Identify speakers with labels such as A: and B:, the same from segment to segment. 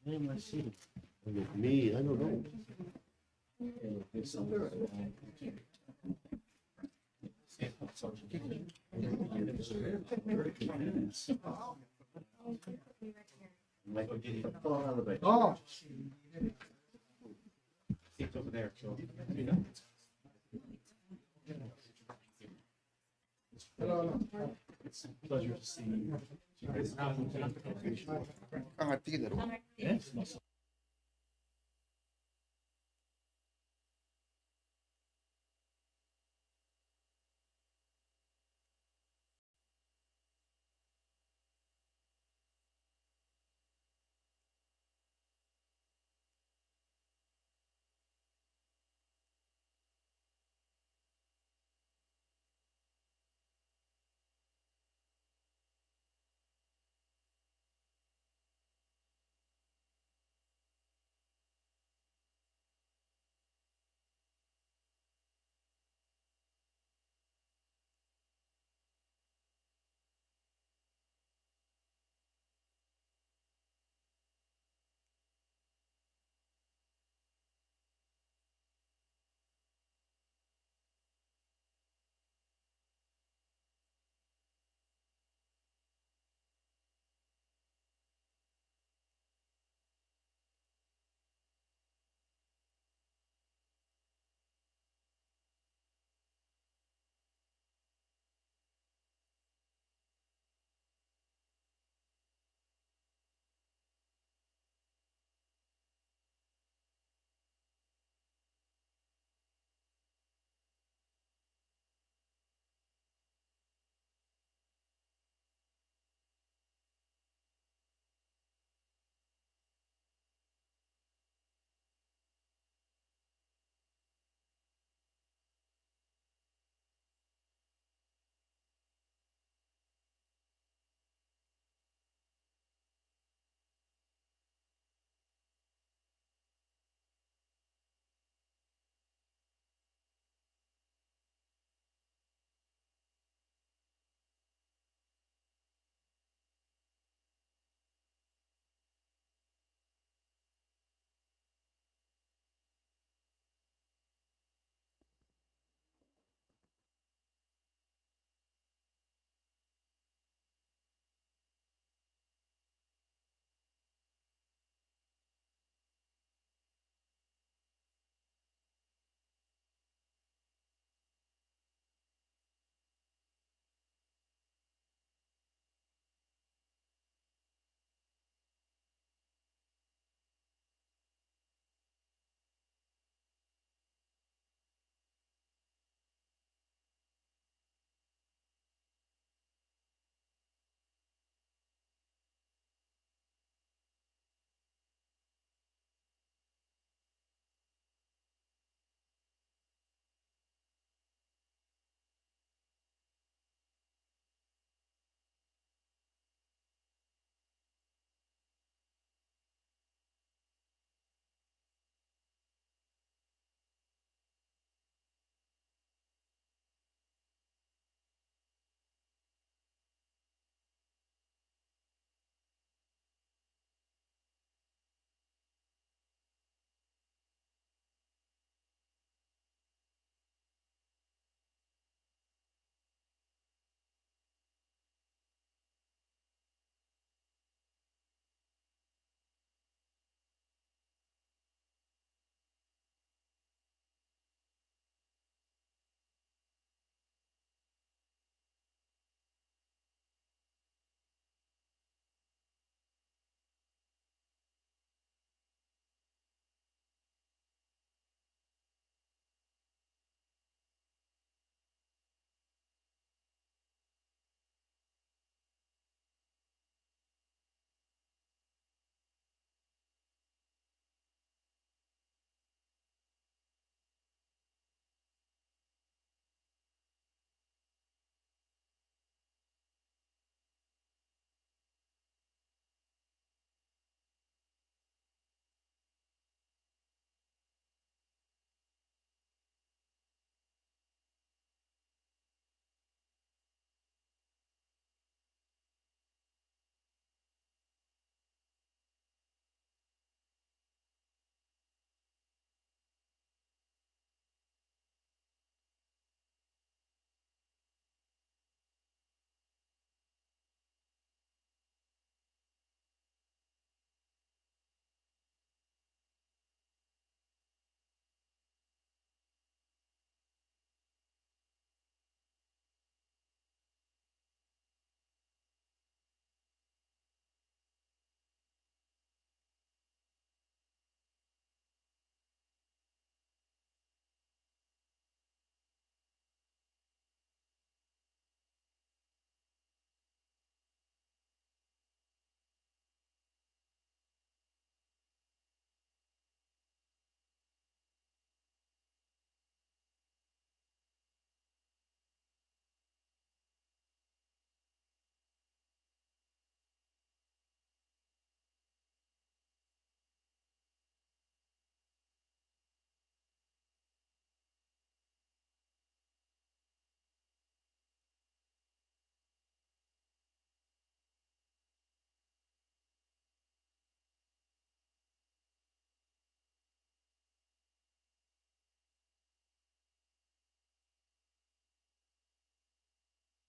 A: Me, I don't know. Michael, get it. Fall out of the way.
B: Oh.
C: Seats over there, so.
B: Hello.
C: It's a pleasure to see you.
D: Martín.
C: Yes.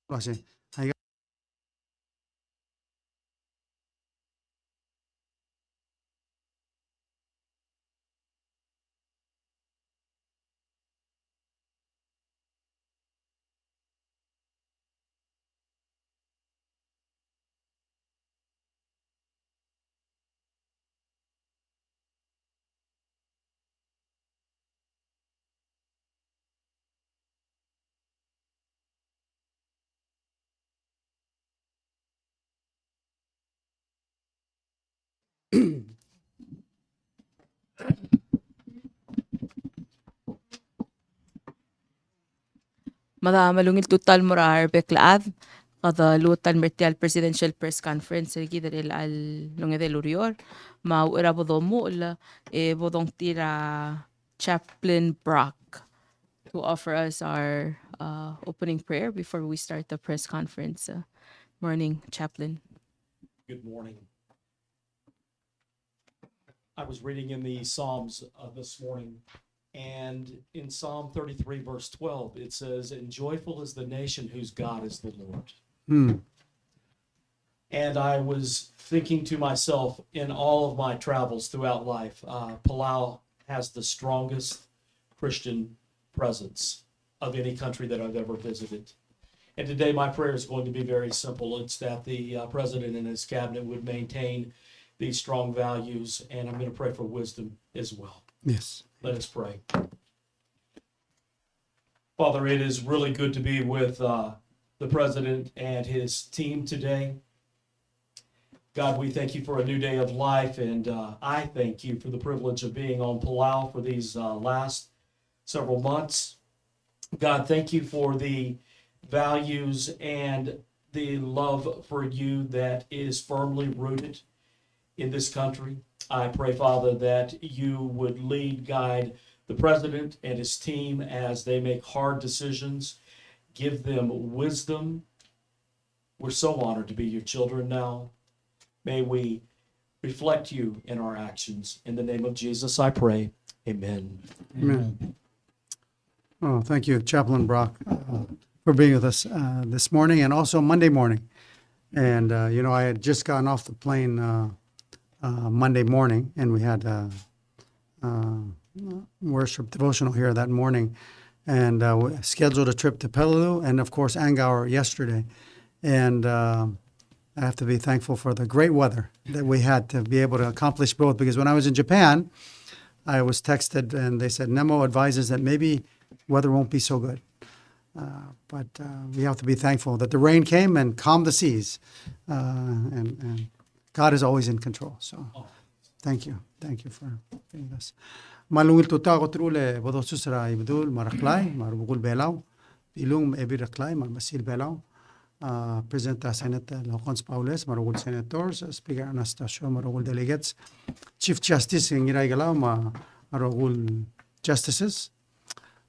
B: Kasi ay
D: Mada malungil total morar beklaad kada lutan mertial presidential press conference lagi dari al lunga del urior ma ura bodomu la bodong tira Chaplain Brock to offer us our opening prayer before we start the press conference. Morning, Chaplain.
C: Good morning. I was reading in the Psalms this morning, and in Psalm 33, verse 12, it says, "And joyful is the nation whose God is the Lord." And I was thinking to myself, in all of my travels throughout life, Palau has the strongest Christian presence of any country that I've ever visited. And today my prayer is going to be very simple. It's that the president and his cabinet would maintain these strong values, and I'm going to pray for wisdom as well.
B: yes.
C: Let us pray. Father, it is really good to be with the president and his team today. God, we thank you for a new day of life, and I thank you for the privilege of being on Palau for these last several months. God, thank you for the values and the love for you that is firmly rooted in this country. I pray, Father, that you would lead, guide the president and his team as they make hard decisions. Give them wisdom. We're so honored to be your children now. May we reflect you in our actions. In the name of Jesus, I pray. Amen.
B: Amen. Oh, thank you, Chaplain Brock, for being with us this morning and also Monday morning. And, I had just gotten off the plane Monday morning, and we had worship devotional here that morning, and we scheduled a trip to Peleliu and, of course, Angaur yesterday. And I have to be thankful for the great weather that we had to be able to accomplish both, because when I was in Japan, I was texted and they said, Nemo advises that maybe weather won't be so good. But we have to be thankful that the rain came and calmed the seas. And God is always in control. So thank you. Thank you for being with us. Malungil tuta ko trule bodosusra ibdul maraklay marbugul belaw ilung ebiraklay marmasil belaw. President Senate Locons Paules, Marugul Senators, Speaker Anastasio, Marugul Delegates, Chief Justice Ngiray Galaw, Marugul Justices,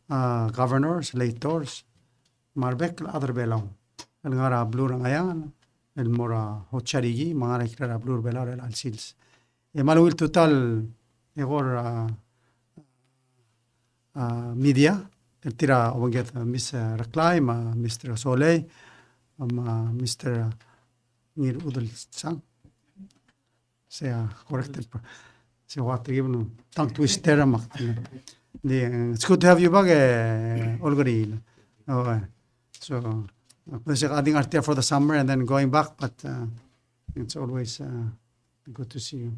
B: Governors, Lators, Marbek, other Belaw, El Ngara Blur Ngayan, El Mora Hocharigi, Mangara Kira Blur Belaw, El Alsils. Malungil total, Egor media, El Tira Obanget, Miss Raklay, Mr. Soleil, Mr. Ngir Udal Sang. Saya corrected. Saya what given tongue twister. It's good to have you back, Olgari. So, I'm adding Artia for the summer and then going back, but it's always good to see you.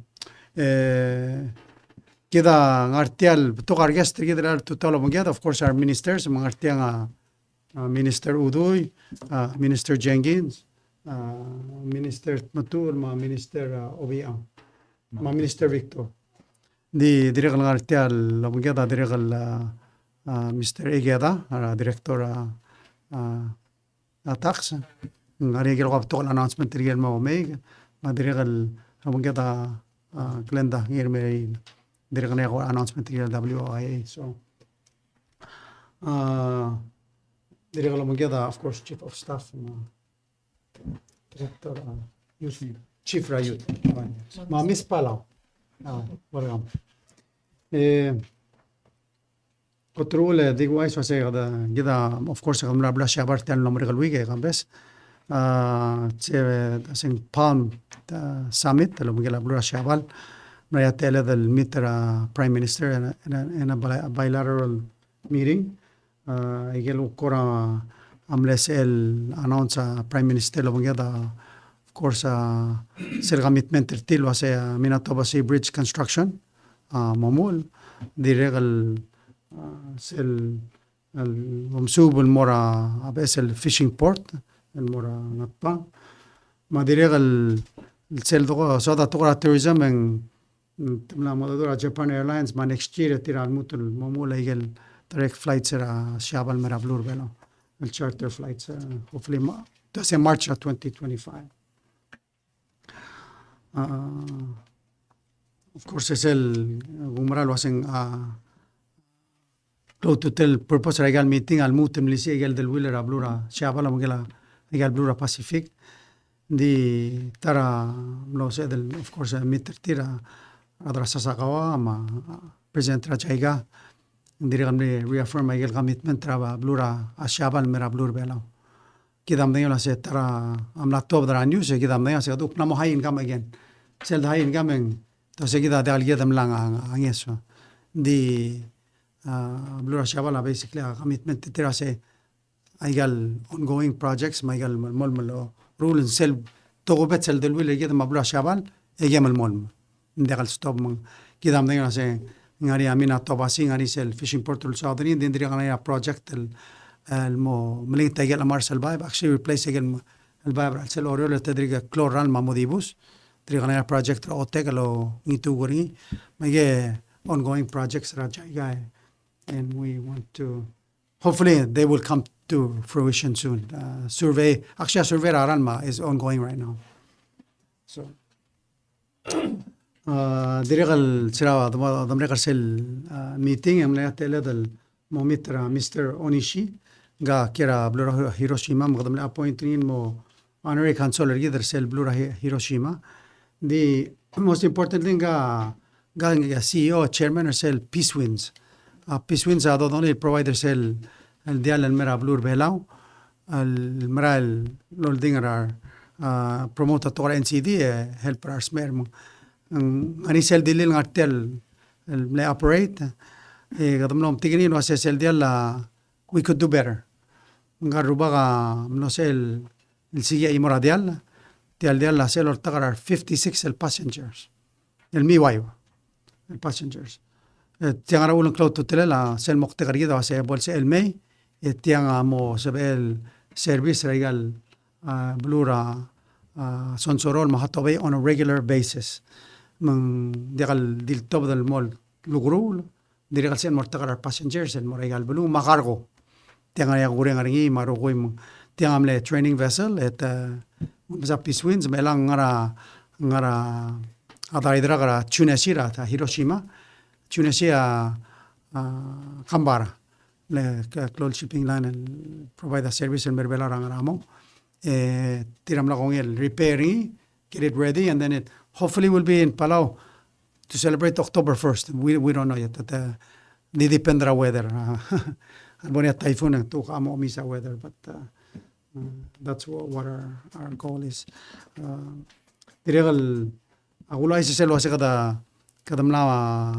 B: Kita ngartial betul guest kita to tell them of course our ministers mengartiang Minister Udoy, Minister Jenkins, Minister Matur, Minister Obiang, Minister Victor. Di direkal ngartial lomgeda direkal Mr. Egeda, Director Tax. Ngari gelo kaptol announcement direkal mo meg, direkal lomgeda Glenda ngirme direkal na announcement direkal WIA. So Director Lomgeda, of course, Chief of Staff, Director Youth, Chief Rayut, Miss Palau, welcome. Control dig wise was gida of course gamla bla shabar tan lomri galwige gambes sing palm summit lo mgela bla shabal na tele del mitra prime minister in a bilateral meeting igel ukora amles el announce prime minister lo mgeda of course sir commitment til was Manitoba Sea Bridge construction momul diregal سل المسوب المورا عباس الفيشينج بورت المورا نطا ما ديريغ السل صودا تقرا توريزم من تملا مدورا جابان ايرلاينز ما نيكست يير تيرا الموت المومولا يجل تريك فلايتس شعب المرابلور بينو الشارتر فلايتس hopefully تسي مارش 2025 of course el gumaral wasing Close to tell purpose regal meeting al mutem lisi egal del willer a blura shabala mugela egal blura Pacific di tara lo sé del of course meter tira adra sasagawa ma present rajaiga dirigam reaffirm egal commitment traba blura a shabal mera blur bela kidam de la se tara am la top dra news kidam de se duk namo high income again sel high income to se kida de algedam lang angeso di Blura Shavala basically a commitment to terase aigal ongoing projects maigal molmolo rule and sel togo betel del will get ma Blura Shaval egem molm ndagal stop man kidam denga se ngari amina tobasi ngari sel fishing port ul southern din diri ngana project el mo mling tagel marsal vibe actually replace again el vibe sel oriol tedriga chloral mamodibus diri ngana project o tegalo nitu gori mage ongoing projects rajai and we want to hopefully they will come to fruition soon. Survey Aranma is ongoing right now. So dirigal sira the sel meeting amla tele del momitra Mr. Onishi ga kira blura Hiroshima mqadam appointing mo honorary consular gider sel blura Hiroshima. The most important thing ga CEO chairman or sel Peace Winds. Peace Winds are only providers el dial el mera blur belau el mera el loldinger promoter tor NCD helper our smer ani sel dilil ngartel el le operate gadamnom tigini no assess el dial we could do better ngarubaga no sel el sigue imora dial dial la sel ortagar 56 el passengers el miwayo el passengers tianga ulang cloud to la sel moktegarida wa se bolse el mei tianga mo sebel service regal blura sonsorol mahatobe on a regular basis man digal dil top del mall lugrul digal sen mortagar passengers el moregal blu magargo tianga ya gure ngaringi marogoy tianga amle training vessel et za Peace Winds melang ngara adaidra gara Chuneshira ta Hiroshima Tunisia Kambara le cloud shipping line and provide the service in Merbela Rangaramo tiram la el repairing get it ready and then it hopefully will be in Palau to celebrate October 1st. We don't know yet that ni dependra weather albonia typhoon and to amo misa weather but that's what our goal is diregal agula ise selo ase kada mlawa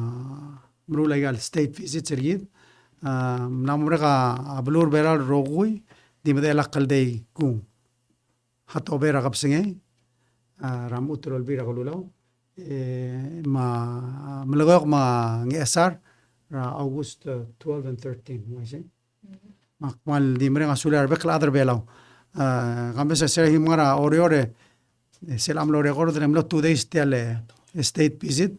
B: mrula igal state visit sergid namurega ablur beral rogui di mede lakal day kung hato bera kapsinge ramutro albira kolulaw ma mlagok ma ngesar August 12 and 13 wise makmal di mrenga sular bekla other belaw gambesa ser himara oriore selam lo record de mlo 2 days tele state visit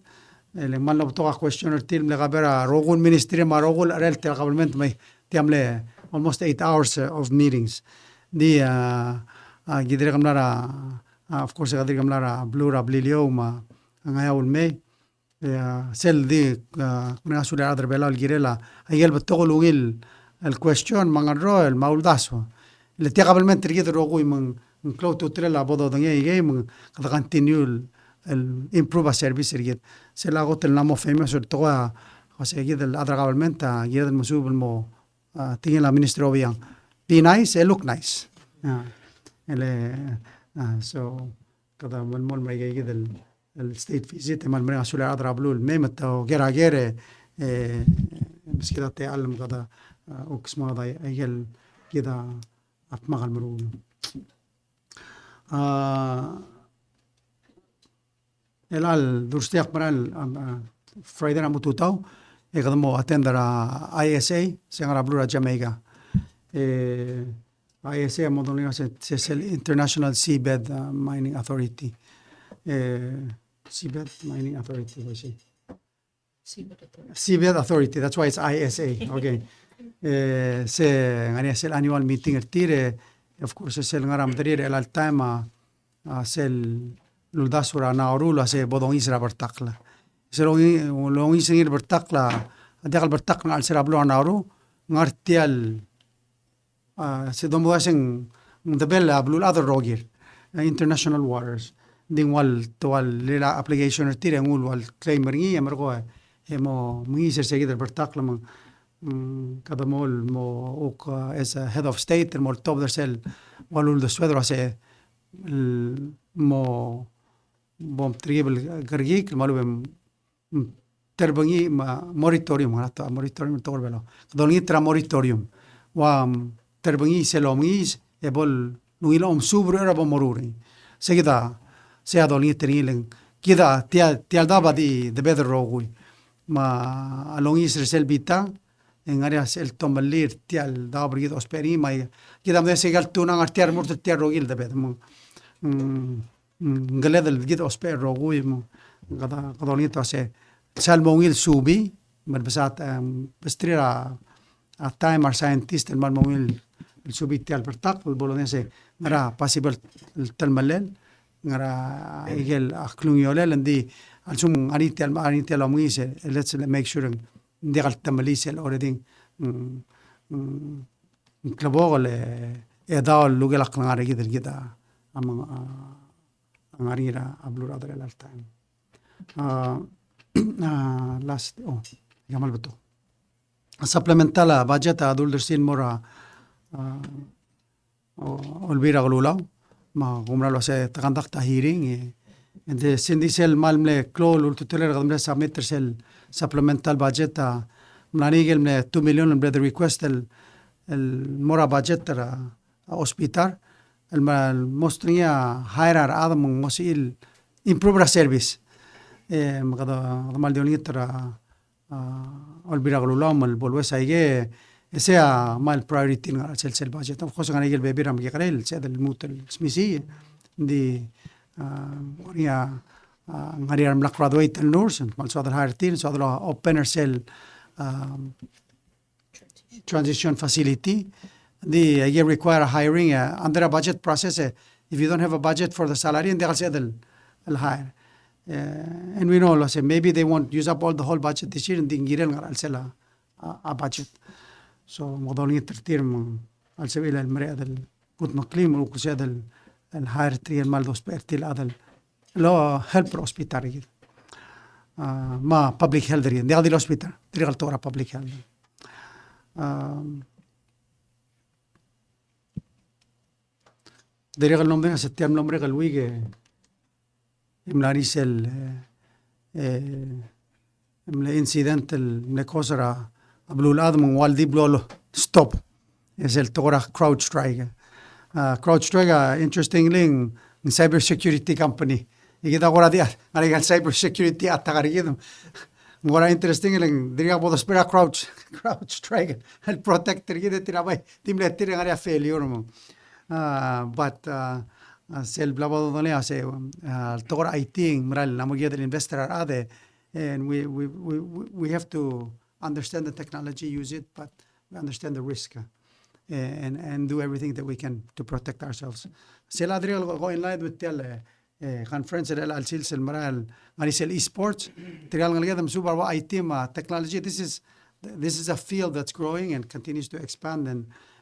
B: le mal no toga questioner til le gabera rogun ministry ma rogul rel tel government mai tiamle almost 8 hours of meetings di gidre gamlara of course gidre gamlara blura blilio ma ngaya ul mei sel di kuna sura adre bela girela ayel betogulungil el question mangarro el mauldaso le tia government rigid rogui man cloud to trela bodo dange game kada continue el improve service rigid se la got el namo famous sur toga Kasi gidel adra kabalmenta gidel musubel mo tingin la ministro yang be nice look nice. So kada malmol may gidel el state visit mal mena sula adra blul memta gera gere بس كده تعلم كده أقسم هذا أجل كده أتمغى المرون الآن درستيق مرال Friday na mututaw kada mo attend ISA sengara blura Jamaica ISA mo don se International Seabed Mining Authority Seabed Mining Authority was it Seabed Authority, that's why it's ISA. Okay. Se ngani sel annual meeting ertire, of course sel ngaram darir el altama sel luldasura naurula se bodong isra bertakla. Se long isingir bertakla, adakal bertakla al serablo nauru ngartial se domo asing ndabel ablu other rogir international waters. Ding wal toal lila application ertire ngul wal claimer ngi amergo mo منيسر سيد البرتاق لما كذا مول مو اوك as a head of state مول توب درسل والول دسويدرو سي مو بوم تريبل غريك مالو تربني ما موريتوريوم هذا موريتوريوم تور بلو دوني ترا موريتوريوم و تربني سلوميز يبول نويلهم سوبر ربو مروري سيدا سيادوني تريلن كذا تيال دابا دي دبيدر روغوي ma along Israel bita en áreas el tomalir tial da brigid osperi mai kidam de segal tuna artiar mort tiar rogil de bed mo galed el gid osper rogui mo gada gadonito se salmongil subi mal besat bestrira a timer scientist el malmongil el subi tial bertak el bolonese ngara possible el talmalel ngara igel aklungiolel ndi alsum aniti alomise let's make sure ndigal tamalise already klabogol edal lugel aqnare gidel gida am angarira ablur adre al time last yamal beto supplemental budget adul dersin mora olvira glula ma gumra lo se takandak hearing and the sindisel malmle klol ultuteler gadmle submitter sel supplemental budget mlanigel mle 2 million mle the request el mora budget hospital el mostria higher adam mosil improve service magada mal de unitra olbira glulam el bolwesa ige sea mal priority ngal sel budget of course ganigel bebiram gigrel sed el mutel smisi di Maria Maria Black graduate nurse and also other higher teams other opener cell transition facility the you require hiring under a budget process if you don't have a budget for the salary and they'll say they'll hire and we know say maybe they won't use up all the whole budget this year and they ngirel ngal sell a budget so modoni tertirm al سبيل المرأة الكوت مقليم وكساد الهاير تري المال دوس بيرتيل هذا لو هيلب هوسبيتال ما public health دي هذه الهوسبيتال تريغل تورا public health دريغل نوم ده ستيام نوم ريغل ويجي ملاريسل ملا انسيدنت المكوسرا بلو الادم والدي بلو ستوب es el tora CrowdStrike. CrowdStrike, interestingly, in cyber security company. Ikita agora dia, ang cyber security atakarigid. Ngora interestingly, diria bodo spera CrowdStrike. El protector gide tirabay, timle tira ngari failure mo. But sel blabado dole ase el tora IT mral namugid el investor ade, and we have to understand the technology, use it, but we understand the risk. And do everything that we can to protect ourselves. Sel Adriel go in line with the conference al silsil maral marisel esports trial ngalgadam super IT technology. This is a field that's growing and continues to expand,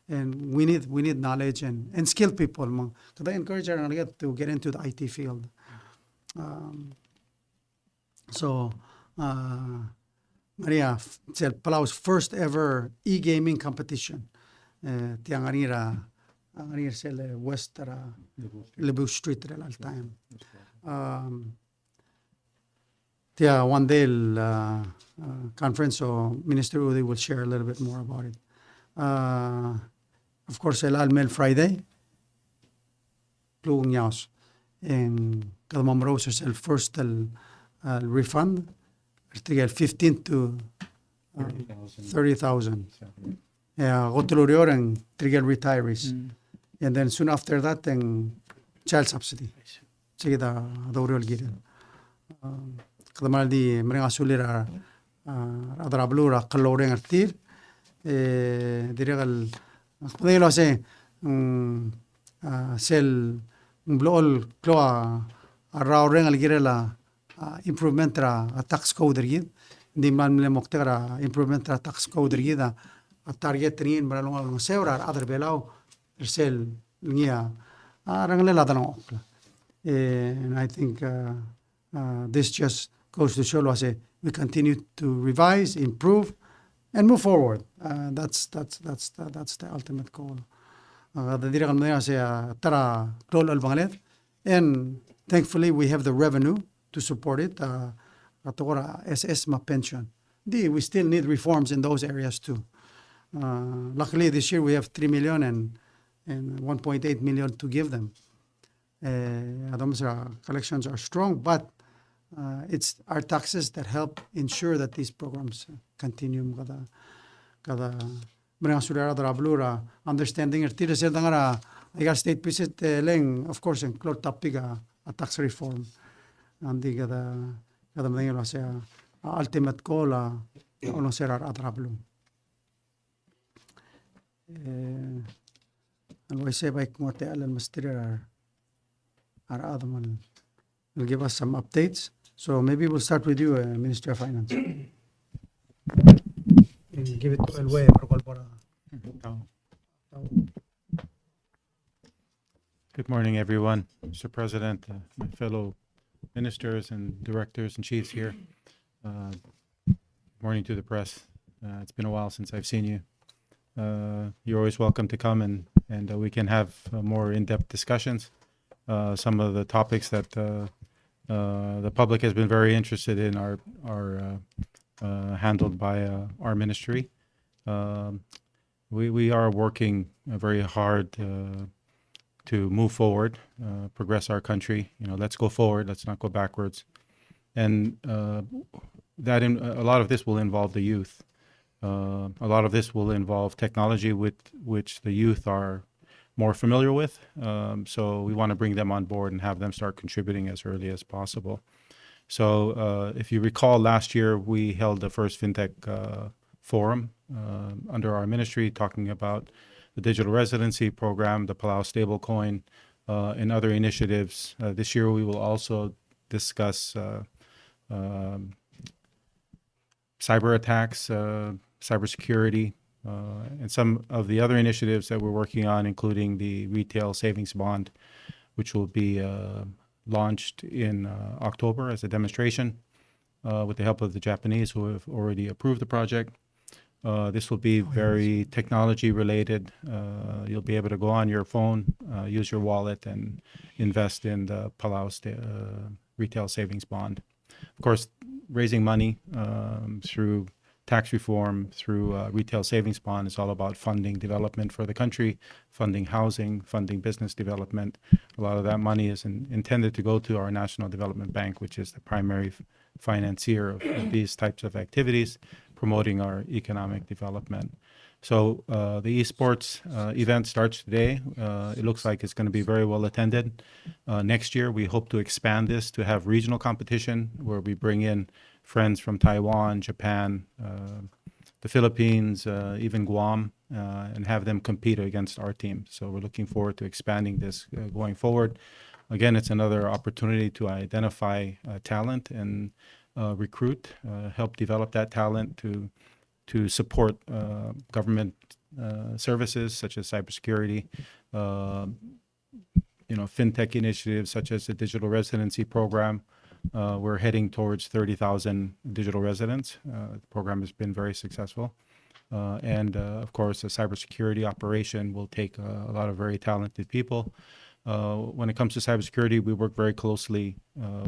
B: and we need knowledge and skilled people. So I encourage everyone to get into the IT field. Maria, it's Palau's first ever e-gaming competition. Tiang anira sel West Lebu Street al time. One day conference, so Minister Udi will share a little bit more about it. Of course, el Almel Friday, Klung Yaos, and Kalmamros is el first refund, 15 to 30,000. Gotulurior and trigger retirees. And then soon after that, child subsidy. Sige da Doriol Gideon. Kadamal di mereka sulira adrablura kaloreng artir diregal kudelo se sel blol kloa arraureng algirela improvement tra tax code rigid di man le moktera improvement tra tax code rigida a target rin maralong seura other belau sel ngia rangle ladano. And I think this just goes to show us we continue to revise, improve, and move forward. That's the ultimate goal. And thankfully we have the revenue to support it. SS ma pension. We still need reforms in those areas too. Luckily this year we have 3 million and 1.8 million to give them. Collections are strong, but it's our taxes that help ensure that these programs continue. Understanding I got state visit leng, of course, and close topic a tax reform. And the ultimate goal on ser adrablu. And we say by Mote Alan Master our Adam will give us some updates. So maybe we'll start with you, Minister of Finance. And give it to Elway.
E: Good morning, everyone. Mr. President, my fellow ministers and directors and chiefs here. Morning to the press. It's been a while since I've seen you. You're always welcome to come and we can have more in-depth discussions. Some of the topics that the public has been very interested in are handled by our ministry. We are working very hard to move forward, progress our country. Let's go forward. Let's not go backwards. And a lot of this will involve the youth. A lot of this will involve technology with which the youth are more familiar with. So we want to bring them on board and have them start contributing as early as possible. So if you recall, last year we held the first FinTech forum under our ministry talking about the digital residency program, the Palau stablecoin, and other initiatives. This year we will also discuss cyber attacks, cybersecurity, and some of the other initiatives that we're working on, including the retail savings bond, which will be launched in October as a demonstration with the help of the Japanese who have already approved the project. This will be very technology related. You'll be able to go on your phone, use your wallet, and invest in the Palau retail savings bond. Of course, raising money through tax reform, through retail savings bond is all about funding development for the country, funding housing, funding business development. A lot of that money is intended to go to our National Development Bank, which is the primary financier of these types of activities, promoting our economic development. So the esports event starts today. It looks like it's going to be very well attended. Next year, we hope to expand this to have regional competition where we bring in friends from Taiwan, Japan, the Philippines, even Guam, and have them compete against our team. So we're looking forward to expanding this going forward. Again, it's another opportunity to identify talent and recruit, help develop that talent to support government services such as cybersecurity, fintech initiatives such as the digital residency program, We're heading towards 30,000 digital residents. The program has been very successful. And of course, the cybersecurity operation will take a lot of very talented people. When it comes to cybersecurity, we work very closely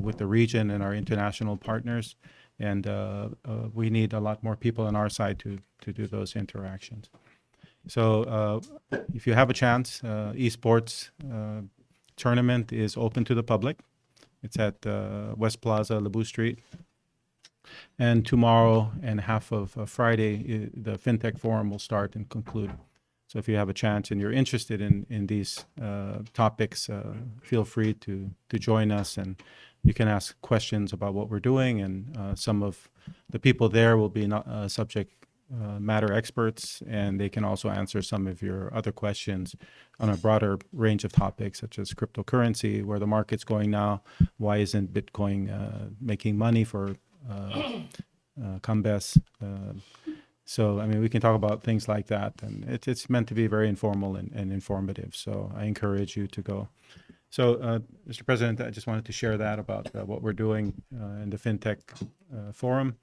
E: with the region and our international partners, and we need a lot more people on our side to do those interactions. So if you have a chance, esports tournament is open to the public. It's at West Plaza, Lebu Street. And tomorrow and half of Friday, the FinTech Forum will start and conclude. So if you have a chance and you're interested in these topics, feel free to join us, and you can ask questions about what we're doing. And some of the people there will be subject matter experts, and they can also answer some of your other questions on a broader range of topics, such as cryptocurrency, where the market's going now, why isn't Bitcoin making money for Combes. So, I mean, we can talk about things like that, and it's meant to be very informal and informative. So I encourage you to go. So, Mr. President, I just wanted to share that about what we're doing in the FinTech Forum.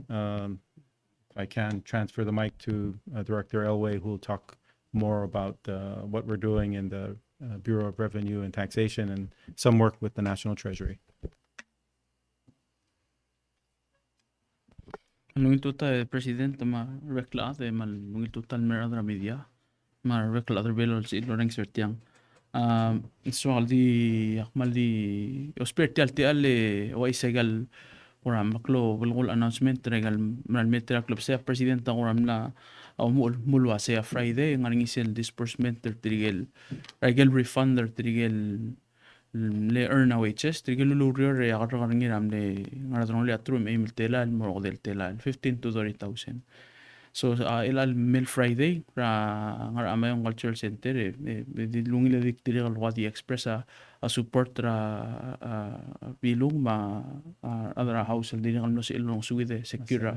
E: If I can transfer the mic to Director Elway, who will talk more about what we're doing in the Bureau of Revenue and Taxation and some work with the National Treasury.
F: Nungituta presidente ma rekla de mal nungituta meradra media ma rekla der belol si loreng sertiang soal di akmal di ospirtial ti alle waisegal oram maklo bulgul announcement regal mal metra club se presidente oram la au mulwa se Friday ngaring isel disbursement der trigel regal refunder trigel le earn wages trigelu re agarang iram le ngaradron le atrum email tela el model tela 15 to 30,000 so el mel Friday ra ngar amayong cultural center di lungile dik trigel wadi express a support ra bilung ma other house el dingal no silong suide secure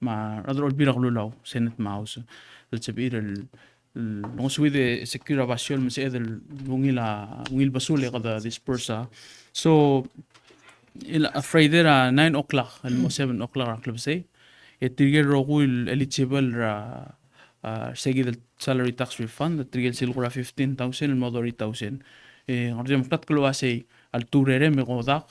F: ma radrol biraglulau senate mouse el chabir el no suide secure bastion mas edel ngil basule kada dispersa so il Friday ra 9 o'clock al 7 o'clock club say etigel rogul eligible ra segid el salary tax refund etigel silgura 15,000 el modori 1,000 ngardem tat klwase al turere me godak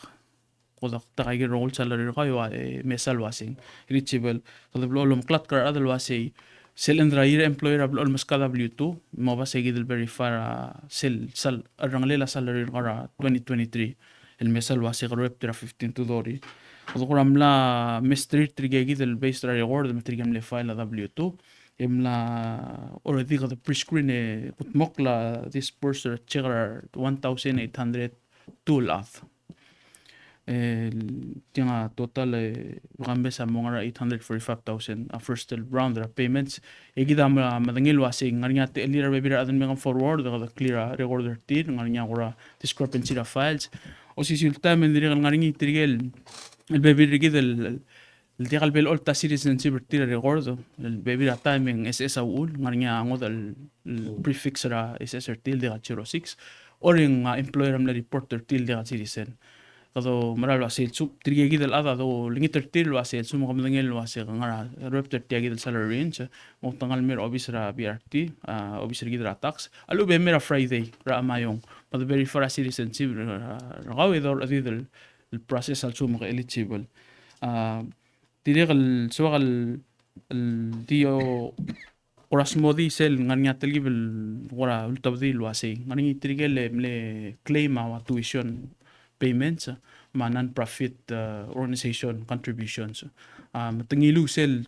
F: tagay rogul salary qayo me salwasing eligible qad blolum klat kar adal wase Selendra employer almost kada W2 mo ba seguir el verify sal aranglela salary ngara 2023 el mesal wa se grep tra 15 to dori odogram la mestri trigegi del base reward metrigam le file W2 emla already got the pre-screen mokla this person chegar 1,800 tool off tinga total gambesa mongara 845,000 a first round of payments egida madangil wasi ngarinya te lira bebira adan mega forward the clear recorder tir ngarinya gora discrepancy of files o si sulta men diri ngaringi trigel el bebira gida el digal bel olta citizenship tir recordo el bebira timing ss aul ngarinya ngod el prefix ra ss til de 06 oring employer am reporter til de citizen Kado maral wasi sub trigegi del ada do lingiter til wasi sum kamdangel wasi ngara repter tiagi del salary range mo tangal mer obisra BRT obisra gidra tax alu be mera Friday ra mayong but the very first citizenship rawi dor adid el process al sum eligible direl sogal el dio oras modi sel ngania telgibel wara ultabdil wasi ngani trigel le claim our tuition payments ma non-profit organization contributions tangilu sel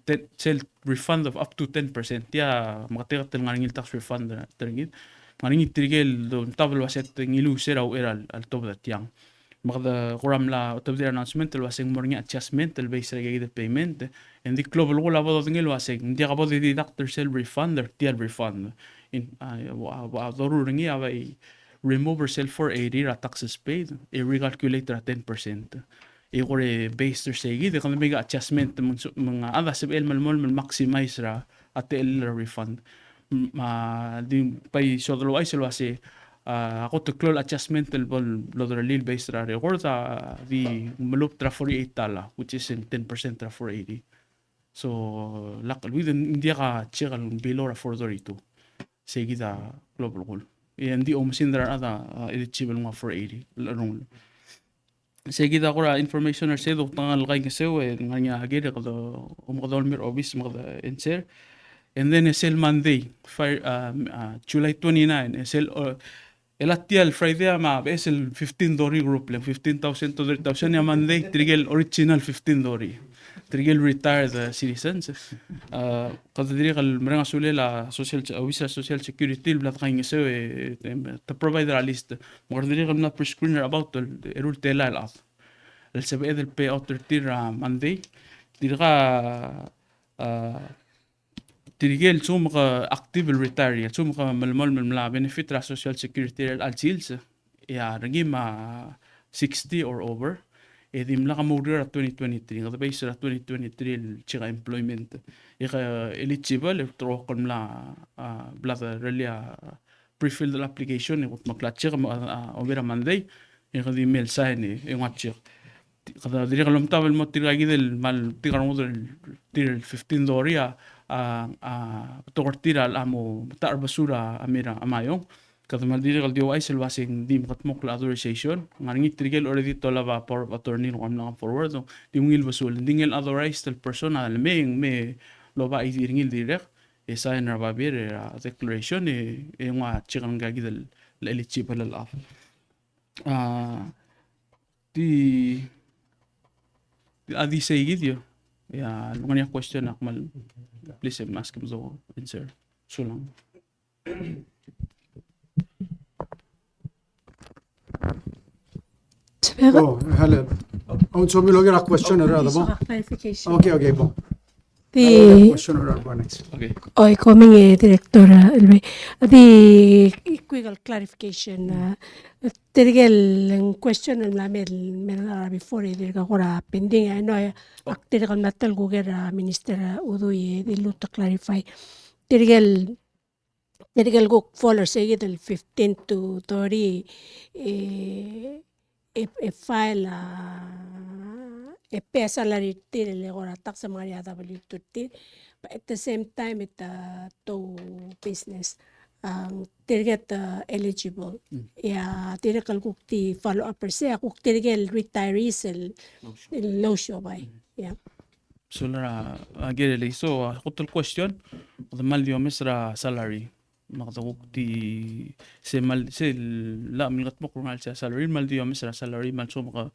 F: refund of up to 10% ya makategat ngangil tax refund tergit ngani trigel do tabel waset tangilu sel au era al top that yang magda qoram la tabdir announcement el waseng morning adjustment el base reggae payment and the global wala bodo ngil waseng dia gabo di doctor sel refund tier refund in wa daruri ngi avai remove yourself for 80 taxes paid recalculate 10% gore base segi de kan mega adjustment mga ada sel malmol maximize ra at el refund ma di pay so lo ay sel wasi ako to clol adjustment bol lodra lil base ra record the malup tra 48 tala which is in 10% tra 480. So lakal with India ka chegal below ra 432. Segida global goal. Hindi omasindra ada eligible nga 480 larong. Segida ko ra information ar sedo tangal kay kasew nga nya hagid ka do umakadolmir obis makada enser. And then sel Monday, July 29, sel elatial Friday ma besel $15 group lang 15,000 to 30,000 ya Monday trigel original $15. Trigel retired citizens. Kada diri kal meranga sule la social security blat kay ngeso to provide a list. Mo diri kal na prescreener about erul tela al el sebe del payout tira Monday. Diri ka Tirigel sumaka active retiree sumaka malmal malmala benefit ra social security al sils ya ragima 60 or over edim la kamudra 2023 ngada base ra 2023 chiga employment eligible tro kon la blada relia pre-filled application e maklatcher overa Monday ngadi email sign e ngachir kada diri kalom tabel mo tiragi del mal tigarmo del tir $15 tokortira amo tar basura amira amayong kada maldiri kal dio ay selvasing di makatmok la authorization ngarngi trigel already to lava power of attorney no amna forward no dimungil basul dingel authorized person al me loba ay diringil direct esa na babir declaration e nga chikan gagi del eligible al af di adi sayid yo ya lunganya question akmal please ask him the answer so lang
B: Oh, hello. Oh, so we look at a question or other.
G: Clarification.
B: Okay, bon.
G: The
B: Question or other next.
F: okay
G: oi coming director the quick clarification tirigel question la mel before dirga kora pending I know tirigel matal gugera minister udu the lut clarify tirigel go follow say the 15 to 30 a file a pay salary tirele ora tax maria W2 but at the same time it to business tirget eligible ya tirikal kukti follow up per se tirigel retirees el low show by yeah
F: so la agere so hotel question the mal dio mesra salary makatawukti se la milgat mo kung sa salary mal dio mesra salary mal so maka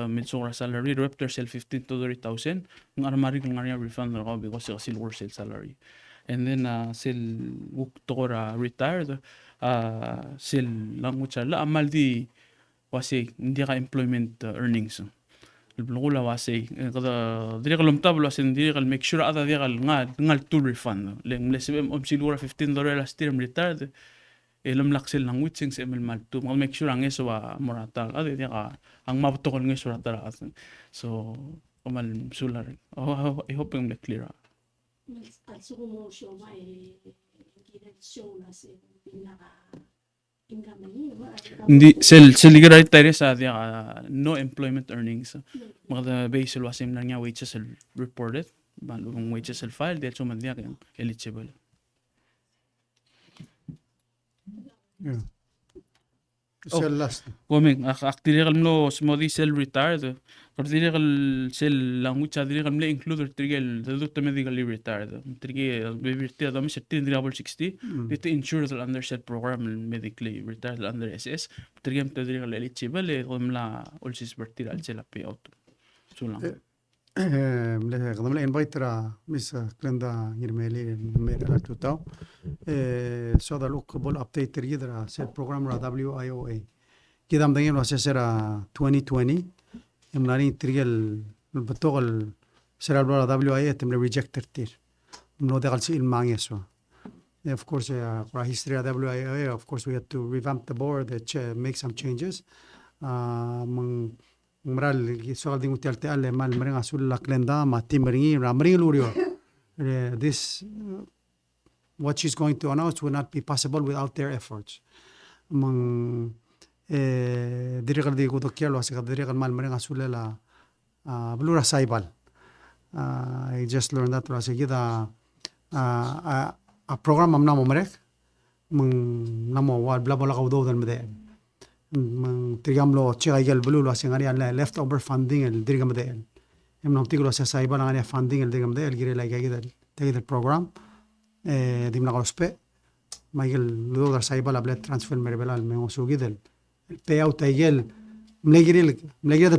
F: mitsura salary raptor sel 15 to 30,000 ng armari kung nga refund na ko because kasi lower sale salary and then sel wuk tora retired sel lang mo la amal di wasi hindi ka employment earnings البلغولا واسي قد دريق المطابل واسي دريق الميك شور هذا دريق ngal to refund لأن لسبب أمشي لورا $15 لاستيرم ريتارد لم لقسل لانغويتشين سيمل مالتو ما ميك شور عنه سوا مراتال هذا دريق عن ما بتقول عنه سوا ترى so كمال سولار I hope I'm clear Hindi sel ligra tayre sa dia no employment earnings mga base wasim lang niya wages reported malung wages file dia cuma dia kan eligible
B: Yeah. Sel last.
F: Coming aktirir no smodi sel retired partirir sel language adirir le include trigel the medically retired trigel bibirti da mi 60 dito insured under set program medically retired under SS trigem trigel eligible la ulsis bertir al sel payout so lang
B: قدام invite Miss Glenda Girmeli mera tutao so da look bol update tergidra se program ra WIOA kidam dangin wa sera 2020 imlani trigel betogol sera bla WIA temle rejected tir no de galsi ilmang eso of course for history of WIA of course we had to revamp the board make some changes Mral soal ding utel te alle mal mrenga sul la klenda ma timringi ramringi lurio this what she's going to announce will not be possible without their efforts mang diri kal di kuto kialo sa diri kal mal mari ngasulela blura saibal. I just learned that la sigida a program am namo marek mang namo wal bla bla kaudo dan mede mang trigamlo chiga igel blu la singari an leftover funding el dirigam de el em nam tiglo sa saibal ngani funding el dirigam de el gire la gida tegid el program dimna gospe Michael ludo dar saibal la bled transfer merbela el mengo sugidel el payout igel mlegiri el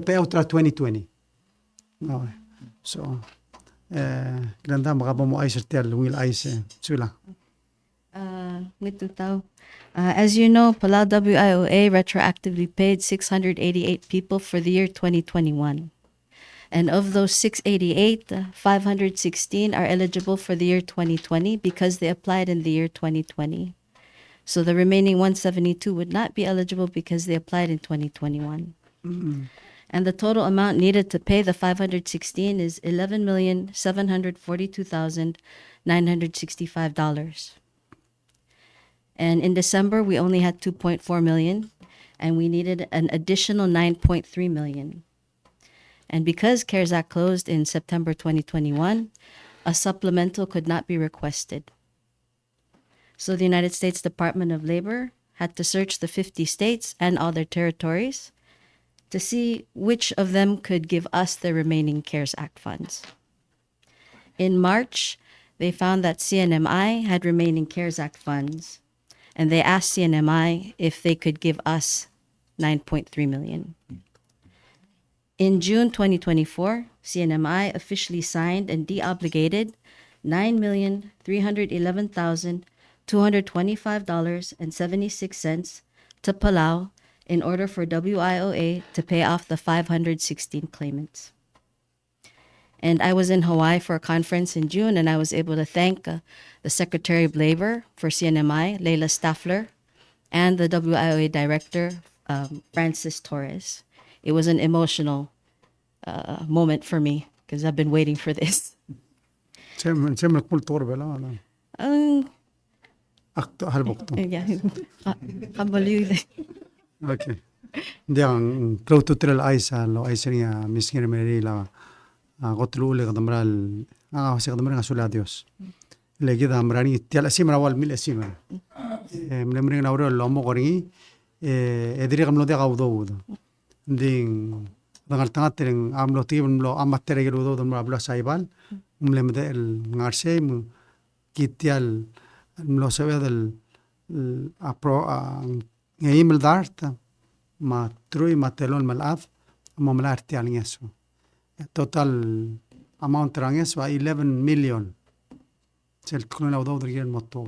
B: payout tra 2020 no so granda magabo mo ay sertel will ay se sula
H: As you know, Palau WIOA retroactively paid 688 people for the year 2021. And of those 688, 516 are eligible for the year 2020 because they applied in the year 2020. So the remaining 172 would not be eligible because they applied in 2021. And the total amount needed to pay the 516 is $11,742,965. And in December, we only had 2.4 million, and we needed an additional 9.3 million. And because CARES Act closed in September 2021, a supplemental could not be requested. So the United States Department of Labor had to search the 50 states and all their territories to see which of them could give us the remaining CARES Act funds. In March, they found that CNMI had remaining CARES Act funds, and they asked CNMI if they could give us 9.3 million. In June 2024, CNMI officially signed and deobligated $9,311,225.76 to Palau in order for WIOA to pay off the 516 claimants. And I was in Hawaii for a conference in June, and I was able to thank the Secretary of Labor for CNMI, Leila Staffler, and the WIOA Director, Francis Torres. It was an emotional moment for me because I've been waiting for this.
B: sem kul torbela akto halbokto
H: Yeah, kabaliw.
B: okay diang pro tutorial ay sa lo ay siya miskin merila gotlu le kadamral sa kadamral ngasula Dios le gida amrani tiala simra wal mil simra mlemring na oro lomo goringi ediri gamlo de gaudo ding dangal tangat tering amlo tibn lo amatere gerudo dum ablo saibal mlemde el ngarse kitial lo sabe del apro ngaimel darta ma trui matelon malad mo malarti al ngeso total amount ranges wa 11 million sel kun la do der motto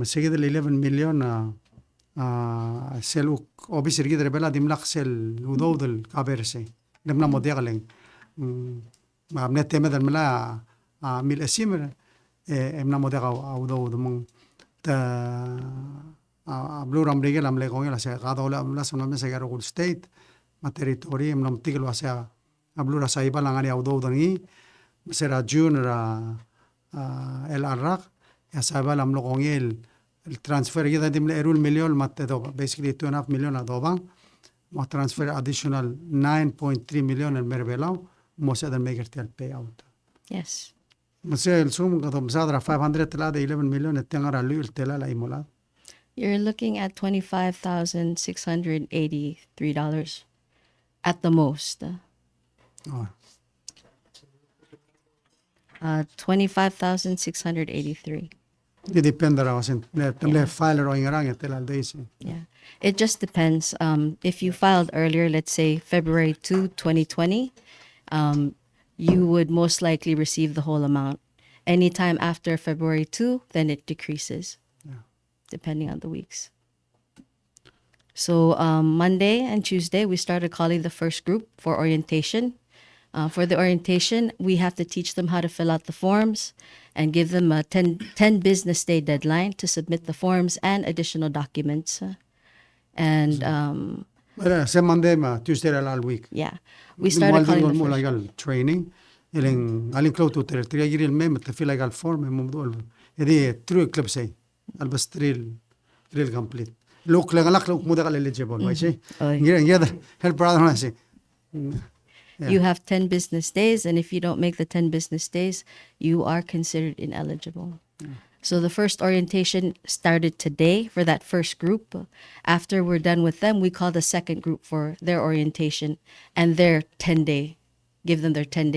B: seguida el 11 million sel obisir gidre bela dimlaq sel udo del kaberse demna modegaleng ma amnete medal mala mil esimer emna modega udo mong ta blue rambrigel amle con la se gado la son me se garo state ma territory emna mtiglo asa blue ra sai balangani udo dani será junior el arrak ya sabe la amlo con el transfer gida dimle erul million matte do basically 2.5 million adoba ma transfer additional 9.3 million el merbelao mo se den maker tel payout
H: Yes.
B: Masel sum gadom sadra 500 tela de 11 million etengara lul tela la imola
H: You're looking at $25,683 at the most.
B: oh
H: 25,683.
B: di dependera wasen le file ro ingarang tela deise
H: Yeah. It just depends. If you filed earlier, let's say February 2, 2020, you would most likely receive the whole amount. Anytime after February 2, then it decreases, depending on the weeks. So Monday and Tuesday, we started calling the first group for orientation. For the orientation, we have to teach them how to fill out the forms and give them a 10 business day deadline to submit the forms and additional documents. And
B: se mande ma Tuesday la week
H: yeah, we started calling the
B: mo
H: first.
B: legal training elen alin cloud to ter giri el mem te fila gal form mo dol edi true club say al bastril drill complete. Look lang alak look muda ka eligible. Why see?
H: Oy.
B: Ngida help brother na si.
H: You have 10 business days, and if you don't make the 10 business days, you are considered ineligible. So the first orientation started today for that first group. After we're done with them, we call the second group for their orientation and their 10-day, give them their 10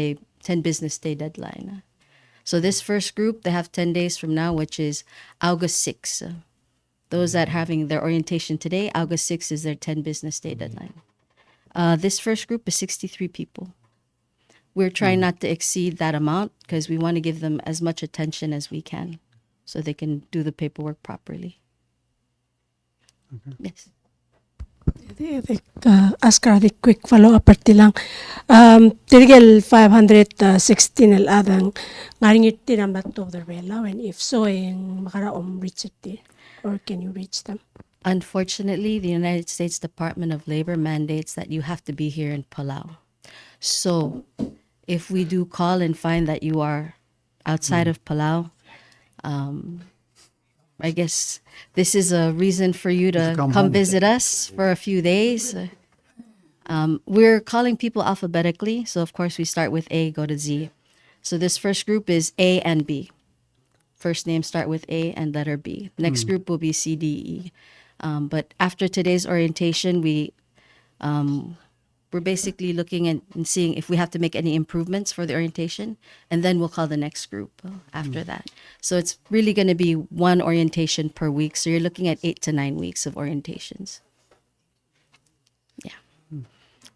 H: business day deadline. So this first group, they have 10 days from now, which is August 6. Those that are having their orientation today, August 6 is their 10 business day deadline. This first group is 63 people. We're trying not to exceed that amount because we want to give them as much attention as we can so they can do the paperwork properly. Yes.
G: Ask a quick follow-up party lang. Tirigel 516 adang ngaringit din ang bato the vela, and if so, yung makaraom reach it, or can you reach them?
H: Unfortunately, the United States Department of Labor mandates that you have to be here in Palau. So if we do call and find that you are outside of Palau, I guess this is a reason for you to
B: come
H: come
B: home.
H: visit us for a few days. We're calling people alphabetically. So of course we start with A, go to Z. So this first group is A and B. First name start with A and letter B. Next group will be C, D, E. But after today's orientation, we're basically looking at and seeing if we have to make any improvements for the orientation, and then we'll call the next group after that. So it's really going to be one orientation per week. So you're looking at 8 to 9 weeks of orientations. Yeah.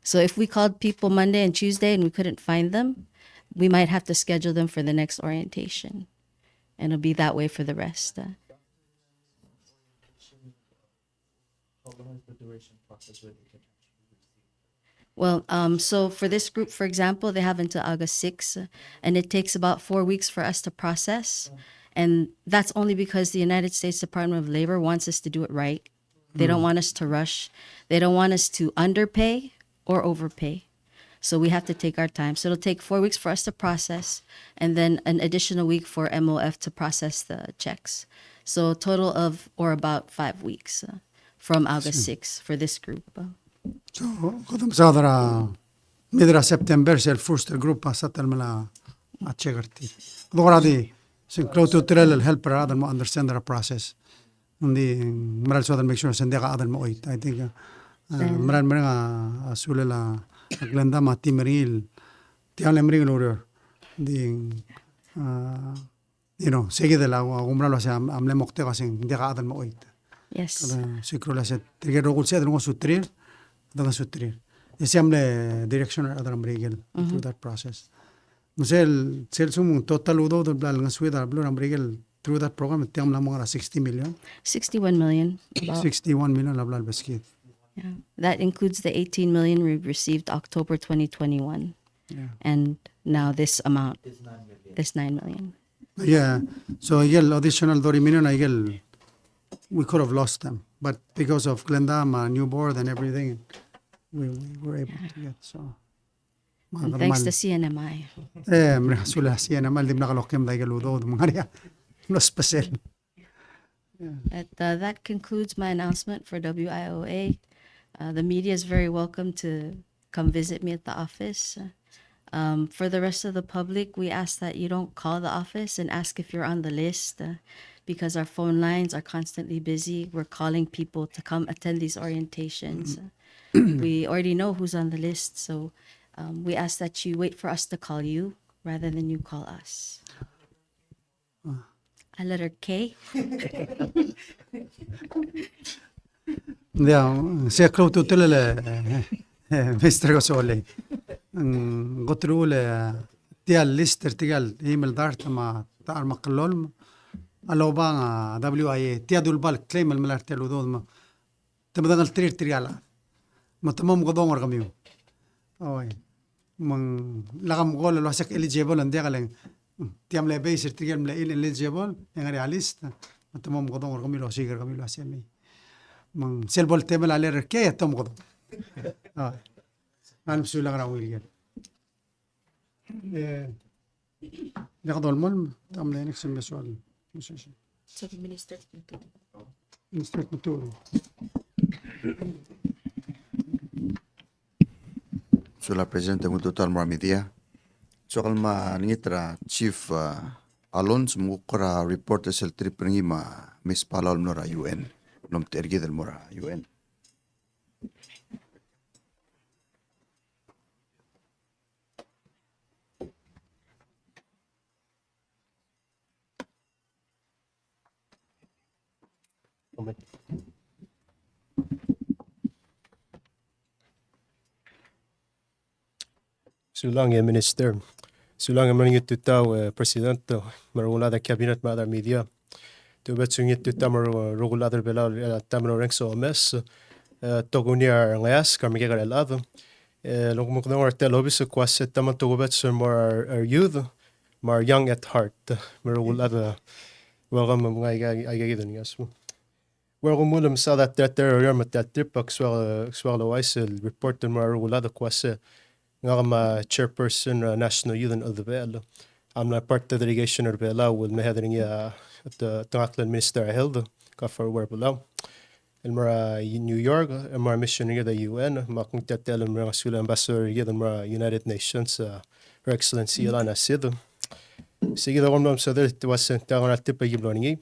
H: So if we called people Monday and Tuesday and we couldn't find them, we might have to schedule them for the next orientation. And it'll be that way for the rest. Well, so for this group, for example, they have until August 6, and it takes about 4 weeks for us to process. And that's only because the United States Department of Labor wants us to do it right. They don't want us to rush. They don't want us to underpay or overpay. So we have to take our time. So it'll take 4 weeks for us to process, and then an additional week for MOF to process the checks. So total of, or about 5 weeks from August 6 for this group.
B: So kodam sadara midra September sel first group satal mala achegarti. Dogoradi sin close to trel helper other mo understand the process. Undi maral so make sure sende ka other mo oit. I think maral mga asulela Glenda mati meril tiale meril order di segi de la umralo sa amle mokte kasi hindi ka other mo oit.
H: Yes.
B: Kada sikro la set trigger rogul set ngo sutrir daga sutrir. Ese amle direction other amregel through that process. Musel sel sum total udo do blal nga suida blur amregel through that program tiam la mga 60 million.
H: 61 million. About.
B: 61 million la blal beskit.
H: Yeah. That includes the 18 million we received October 2021.
B: Yeah.
H: And now this amount, this 9 million.
B: Yeah. So again, additional 30 million, again, we could have lost them. But because of Glendam, new board and everything, we were able to get. So,
H: And thanks to CNMI.
B: Sula siya naman, di nakalokim dahil galudo, mga riya, no special.
H: That concludes my announcement for WIOA. The media is very welcome to come visit me at the office. For the rest of the public, we ask that you don't call the office and ask if you're on the list because our phone lines are constantly busy. We're calling people to come attend these orientations. We already know who's on the list, so we ask that you wait for us to call you rather than you call us. A letter K.
B: Yeah, siya klo to tulele Mr. Gosole. Gotrule tial lister tigal email dart ma tar maklol alo bang WIA tiadul bal claim al malar telo do ma tamadangal trir triala ma tamam godong or kami oy mang lagam gol lo sak eligible and digaleng tiam le base tigal mla eligible yang realist ma tamam godong or kami lo sigar kami lo asemi mang selbol tebel aler ke tam godong أنا مسؤول عن راويل ياخذوا الملم تعمل نفس المسؤول
D: So the minister can do.
B: Mr. Maturi.
I: Sula Presidente Mututal Maramidia. Sokal ma ningitra Chief Alonso mukura report sel tripringi ma Miss Palal Nora UN. Nom tergi del Mora UN.
J: Sulang Minister. Sulang maningit tutaw Presidente marulada Cabinet Madar Media. Tu bet sungit tutamar regulador bela tamar rengso mes togunia ngas kamige galado. Log mukdang artel hobis kwas taman to bet sur more youth more young at heart. Marulada welcome mga ay ngas. Welcome mulam sa that there yarmat that trip swal wise report mar regulada kwas nga ma chairperson national youth of the bel. I'm not part of the delegation of the bel with me heading at the Tangaklan Minister held ka for where below. El mara New York, el mara mission the UN, ma kung tatel el mara sula ambassador the mara United Nations, Her Excellency Ilana Sid. Sige da gomdom sa der was tangan at tipa gibloningi.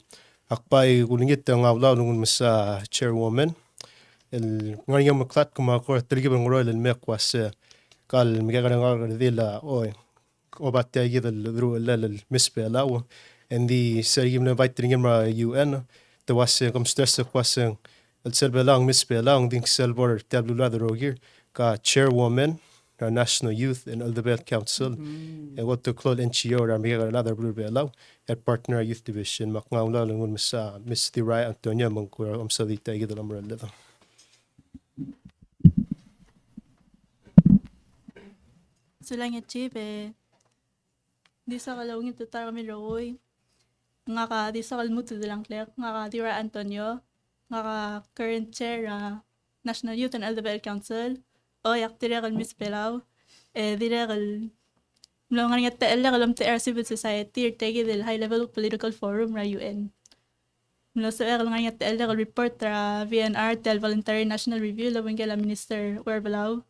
J: Akpay gulingit ang awlaw nung sa chairwoman. El ngayang maklat kuma ko tilgibang royal el mekwas قال مجانا غار ذي لا أوي وبعد تيجي الذرو لا المسبة لا و عندي سريع من بعد ترينج مع UN تواسي كم سترس كواسي السلبة لا مسبة لا عندي سلبور تابلو لا ذروجير كا chairwoman our national youth and Elizabeth Council and what to call NGO or مجانا لا ذرو بلا at partner youth division مقنع لا لنقول مسا Miss Dirai Antonia منكورا أمسدي تيجي الأمر اللذا.
K: Sulang chip di sa kalawang ito tara kami roy nga ka di sa kalmuto lang clerk nga ka Dira Antonio nga ka current chair National Youth and Elder Council o yak tira kal Miss Pelaw dira kal mlangan nga taela kalam ta civil society tegi del high level political forum ra UN mlo sa nga nga taela kal report ra VNR tel voluntary national review lawang kala Minister Werbelaw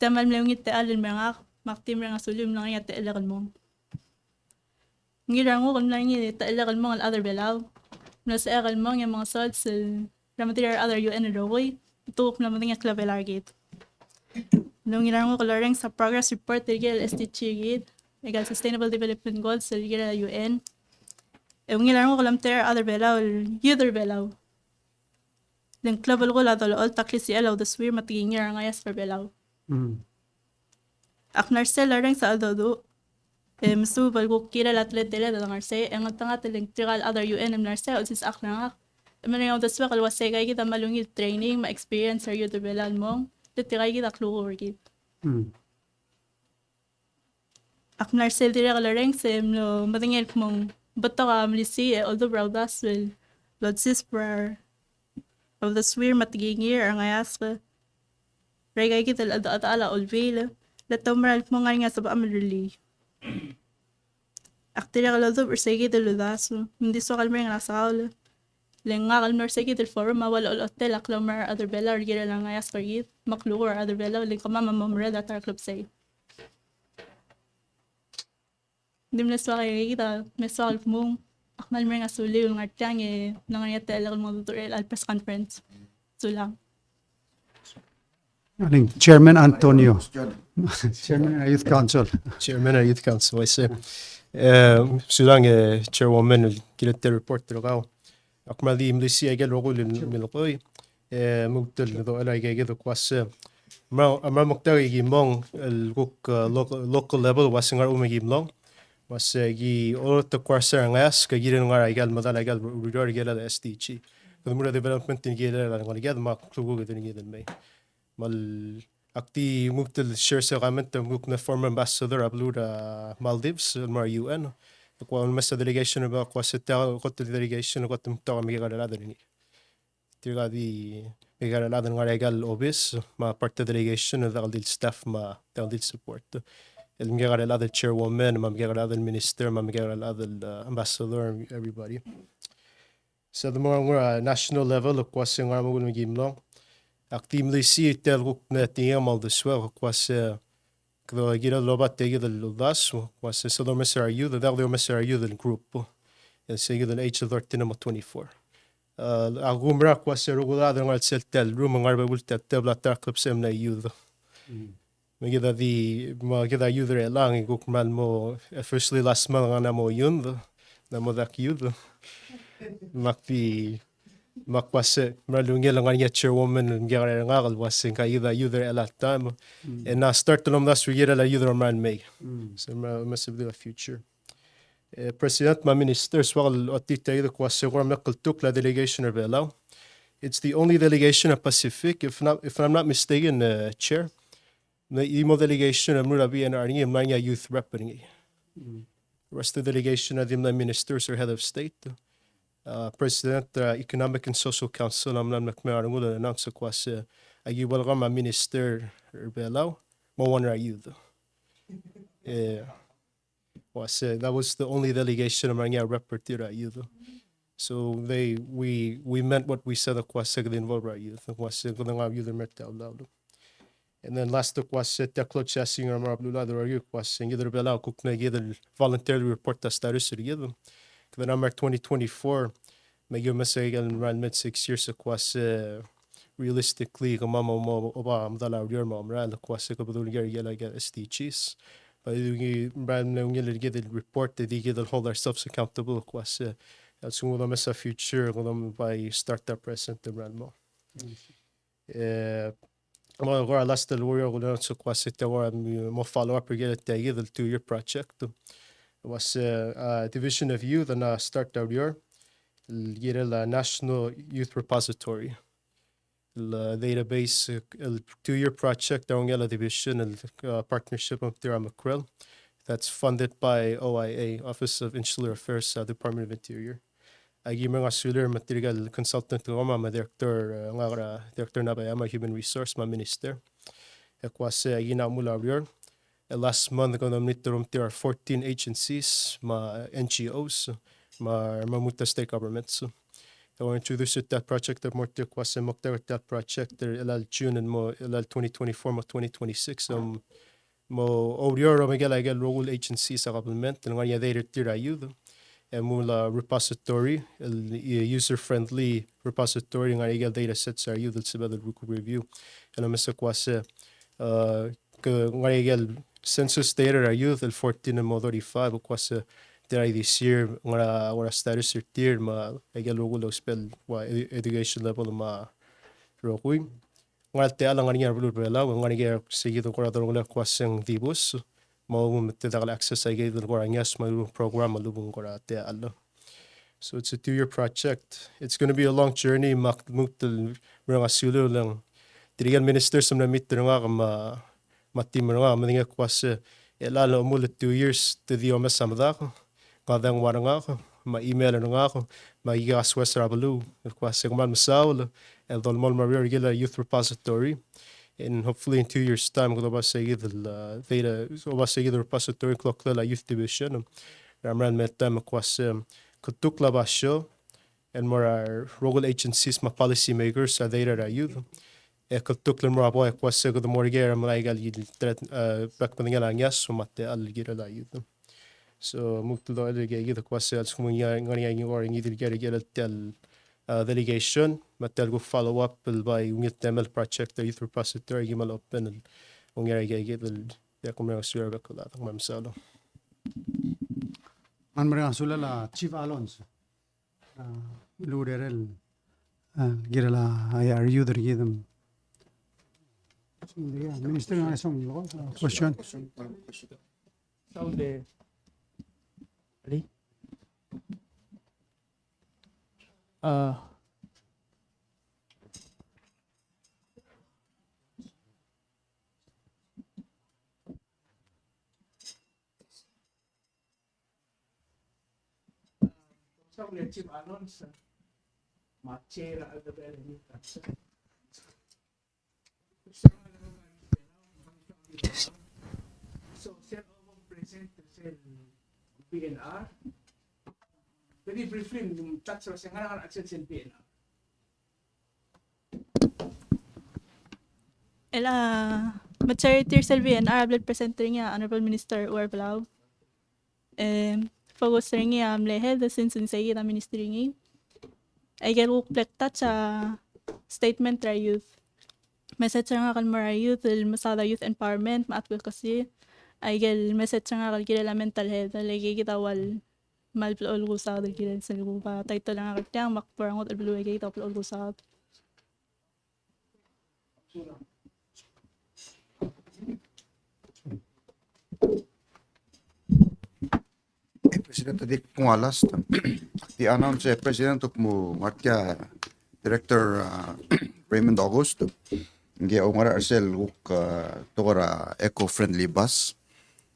K: tamal mlawang alin mga maktim nga sulim lang nga taelakan mo. Ngira ngo kun lang ni taelakan mo ang other belaw. Na sa akal mo nga mga salts ramatir other UN roy tuok na mga clavelar gate. Nung ngira ngo koloreng sa progress report tigil SDG gate, egal sustainable development goals sa gira UN. Ngira ngo kolam ter other belaw, other belaw. Lang global ko la all takli si elaw the swir matigingir nga yas for belaw. Aknar sa larang sa aldodo, masubal ko kira latlet tela da ngarse, ang tanga teling tiral other UN narse o sis aknar. Emang yung daswa kalwase kay kita malungit training, ma-experience sa youth belan mo, titiray kita kluko workit. Aknar sa tira kalarang sa mlo matingil mong bato ka malisi although browdas will lord sis prayer of the swir matigingir ang ayas ka. Regay kita ala olvila. Lataw maral mo nga sa paamalili. Aktira kalado persegi del ludaso. Hindi so kalmer nga nasaul. Leng nga kalmer segi del forum mawala hotel aklamer other bella or gira lang ayas pargit. Makluro or other bella leng kamama mamre datar club say. Hindi mo naswa kaya kita. Meswa kalmong. Akmal mer nga suli yung artang nangayat ala kalmong tutorial al press conference. Sulang.
B: Chairman Antonio. Chairman of Youth Council.
J: Chairman of Youth Council, I say. Sulang chairwoman kilit report trabaho. Akmali mlisi ay galo ko milkoy. Mugtal do ala ay gado kwas. Amar mukta gimong local level was ngar umagimlong. Was gi all the kwasa ngas kagiran ngar ay gal madal ay gal regard gala SDG. The more development in gala ngar gad mak klugo gado ni may. Mal akti muktel share sa comment muk na former ambassador abluda Maldives mar UN ko ang masa delegation ba ko sa ko delegation ko tum to mi ga la ni tiga di mi ga la nga legal obis ma parte delegation of the staff ma the support el mi ga la chairwoman ma mi ga la minister ma mi ga la ambassador everybody Sa the mga national level kwas nga mo gulong gimlong. Actively si tel guk na tinga mal de swel kwas kdo gira loba tege del ludas kwas sa do mesar you the value mesar you del grupo. El sige del H13 mo 24. Agumra kwas regulado ngal sel tel room ngar bul tel tabla ta club sem na you. Magida di magida you der lang guk mal mo officially last month nga mo yun na mo dak you. Makpi makwase malungel nga niya chairwoman ngara ngal wasin ka either at that time and na start to das rigira la either man may so massively a future president ma minister swal otita ida kwase gor mekal tuk la delegation of Belau. It's the only delegation of Pacific if I'm not mistaken chair the emo delegation of Murabi and Arni Manya youth repping rest of the delegation of the ministers or head of state. President Economic and Social Council amlan McMahon will announce kwas agi welcome minister Belau mo one youth. Was that was the only delegation among our repertoire youth. So we meant what we said kwas the involved youth was going youth metal loud. And then last was teklo chasing or marblula the review was either Belau cook na either voluntarily report the status to give them. The number 2024, may you message and run mid 6 years across realistically, mama mo oba amdala your mom ran the quasi kabul yela get SDGs. But you ran no get the report that they get hold ourselves accountable across as soon as a future by startup present the run mo. Well, last the warrior will also quasi more follow up get the 2-year project. Was a division of youth and start out year the National Youth Repository the database 2-year project the division partnership of Tira Mackrell that's funded by OIA Office of Insular Affairs Department of Interior. Agi mga suler material consultant ma director director na ba human resource ma minister was agi na mula year. Last month, there are 14 agencies, NGOs, mamuta state governments. I want to introduce that project. The more was that project. The June and more 2024, 2026. Mo audio Miguel role agencies government and when they retire youth. And mula repository, user friendly repository. And data sets are youth. It's about the review. And I'm census data are youth el 14 and 35 was there this year ngara status tier ma egel rogulo spell education level ma roguing ngal te ala ngani arbulu bela ngani ge seguido kora dorongla kwaseng dibus mo te dagal access ay ge kora ngas ma program lubung kora te ala. So it's a 2-year project. It's going to be a long journey mak mutel mga sulu lang dirigan ministers som na mit nga matim nga madinga kwase elalo mula 2 years to the omesamda kadang waranga ma email nga ma igas west rabalu kwase man masaul el don mol maria regular youth repository and hopefully in 2 years time ko ba say the data ba say the repository clock la youth division ramran metam kwase kutukla ba show and more role agencies ma policy makers are data youth Tuklen mora boy kwase go the morgera malaigal back when ngala ngas sumatte algira la yud. So mukto do ge kwase al sumunya ngani ngor ngi get tel delegation matel go follow up by ngit temel project the youth repository gimal open ngara ge the commerce server ko la mam salo.
B: Man mera la Chief Alonso. Lurerel gira la ayar yuder gidem. Minister nga isang question.
F: Saudi. Ali?
L: Saudi Chief Alonso. Machera at the very So, siya ang present sa PNR. Pwede briefly yung chat sa nga aksen silbi na.
K: Majority Salvian, Arab presenter niya, Honorable Minister Uwar Palau. Focus rin niya, lehed, since insay kita ministry niya. Ay galo plekta sa statement ra youth. Message nga kan mara youth, masada youth empowerment, maatwil kasi. Ay gal message nga kan kila mental health, lagi kita wal malplool ko sa kila sa lupa. Title nga katiyang makparangot alplool kita plol ko sa.
I: Presidente Dick Pungalas, the announce President of Martia Director Raymond August, ngi ongara arsel uk togora eco-friendly bus.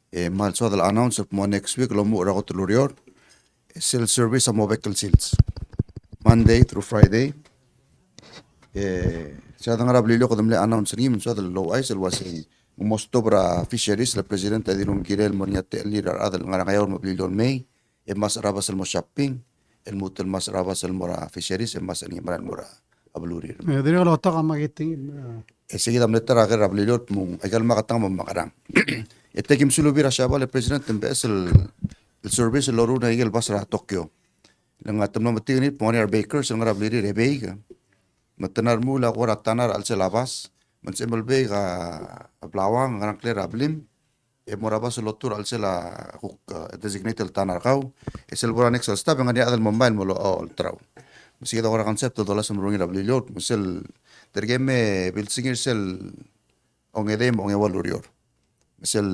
I: Mal so dal announce mo next week lo mo ra ko tulurior. Sales service sa vehicle sales. Monday through Friday. Sa ngara blilo ko damle announce rim so dal low ice was mosto para fisheries la presidente dinong girel mo niya te lirar adal ngara kayo mo blilo May. Mas rabas mo shopping. El mutel mas rabas mo ra fisheries mas ani maran mo ra ablurir.
B: Diri ko ta ka magiting.
I: Sige damle tara ka rablilot mo ay kal makatang mo makarang. Itekim sulubira siya le presidente mbesel el service lo runa igel basra Tokyo. Lang atam na matinit mo ni bakers ang rabliri rebeiga. Matanar mo la ko ratanar al selabas. Mansembel be ka ablawang ngarang clear ablim. Morabas lotur al sela designated tanar kau. Esel bora next step nga dia adal mobile mo lo all traw. Masih kita orang konsep dola semrungi rablilot. Musel tergeme bilsingir sel ongedem ongewalurior. Misal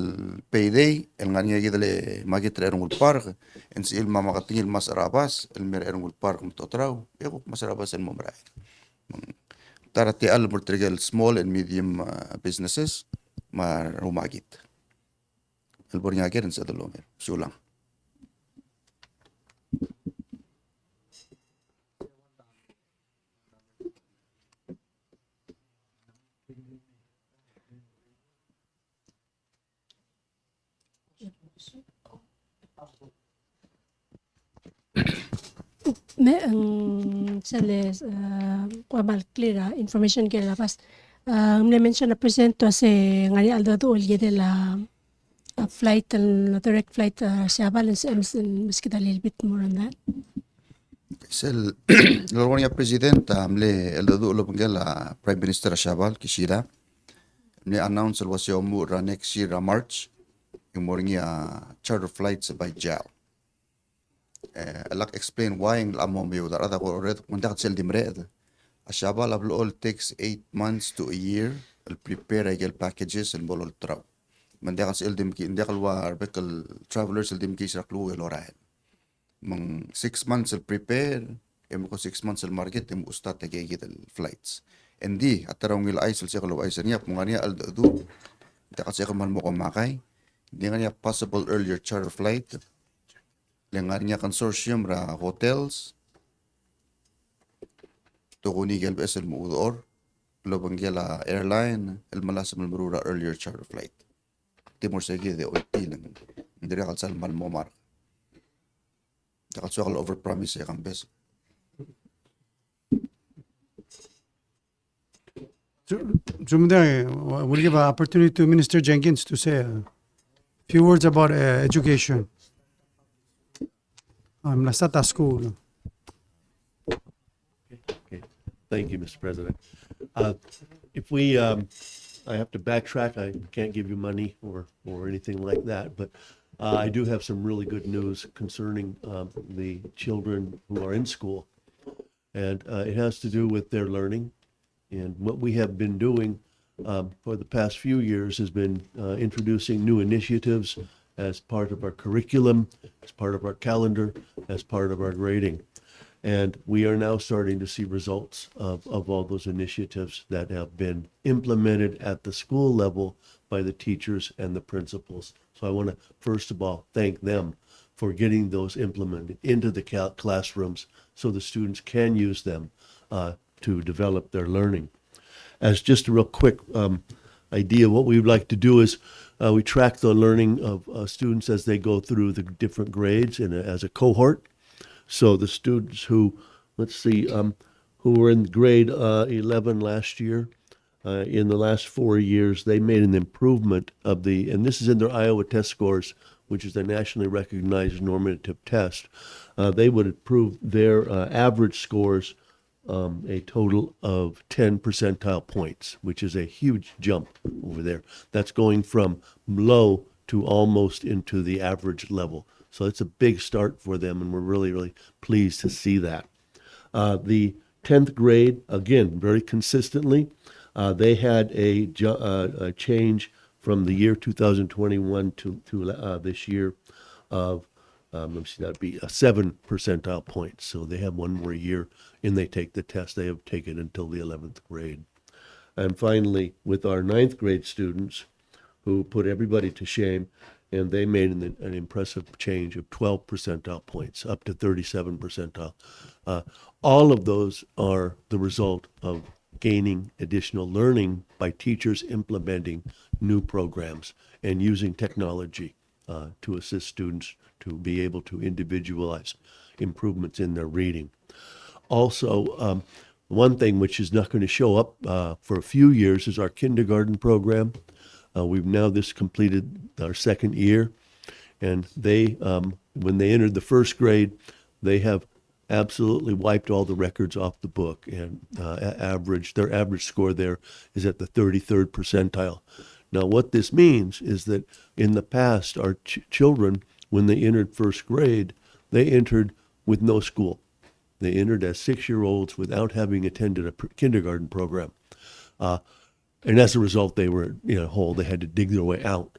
I: payday el ngania gidale magitre erungul park en si il mama katingil mas arabas el mer erungul park mtotraw eko mas arabas el momray tarati al murtrigel small and medium businesses ma rumagit el bornya geren sa dalomer sulang
G: Me ang sales mal clear information que la pas me mention na presento se ngani aldo to ulye de la flight and direct flight sa balance miskita little bit more on that.
I: Sel lorwania presidenta amle el do lo la prime minister Shabal Kishida ne announce el wasyo mu ra next year March yung morngia charter flights by JAL. Alak explain why ang amo biyo darada ko red mundak sel dimred. Ashabal all takes 8 months to a year el prepare el packages el bolol traw. Mandak sel dim ki indakal wa arbekal travelers el dim ki saklu el oral. Mang 6 months el prepare ko 6 months el market em ustat tegigit el flights. Endi atarong il isel sa kalo isel niya mungania al du. Dakal sa kaman mo kumakay. Hindi nga niya possible earlier charter flight. Lengar niya consortium ra hotels. Tukuni gel besel muudor. Lobang gela airline. El malasam el marura earlier charter flight. Timor segi de oiti lang. Hindi rin kalsal malmomar. Dakal so kal overpromise ya kambes.
B: Jumde, we'll give an opportunity to Minister Jenkins to say a few words about education. Nasata school.
A: Okay. Thank you, Mr. President. If we, I have to backtrack. I can't give you money or anything like that, but I do have some really good news concerning the children who are in school, and it has to do with their learning. And what we have been doing for the past few years has been introducing new initiatives as part of our curriculum, as part of our calendar, as part of our grading. And we are now starting to see results of all those initiatives that have been implemented at the school level by the teachers and the principals. So I want to, first of all, thank them for getting those implemented into the classrooms so the students can use them to develop their learning. As just a real quick idea, what we would like to do is we track the learning of students as they go through the different grades as a cohort. So the students who, let's see, who were in grade 11 last year, in the last 4 years, they made an improvement of the, and this is in their Iowa test scores, which is the nationally recognized normative test. They would improve their average scores a total of 10 percentile points, which is a huge jump over there. That's going from low to almost into the average level. So it's a big start for them, and we're really, really pleased to see that. The 10th grade, again, very consistently, they had a change from the year 2021 to this year of, let me see, that'd be 7 percentile points. So they have one more year and they take the test. They have taken until the 11th grade. And finally, with our 9th grade students, who put everybody to shame, and they made an impressive change of 12 percentile points, up to 37 percentile. All of those are the result of gaining additional learning by teachers implementing new programs and using technology to assist students to be able to individualize improvements in their reading. Also, one thing which is not going to show up for a few years is our kindergarten program. We've now just completed our 2nd year, and they, when they entered the 1st grade, they have absolutely wiped all the records off the book, and their average score there is at the 33rd percentile. Now, what this means is that in the past, our children, when they entered 1st grade, they entered with no school. They entered as 6-year-olds without having attended a kindergarten program. And as a result, they were in a hole. They had to dig their way out.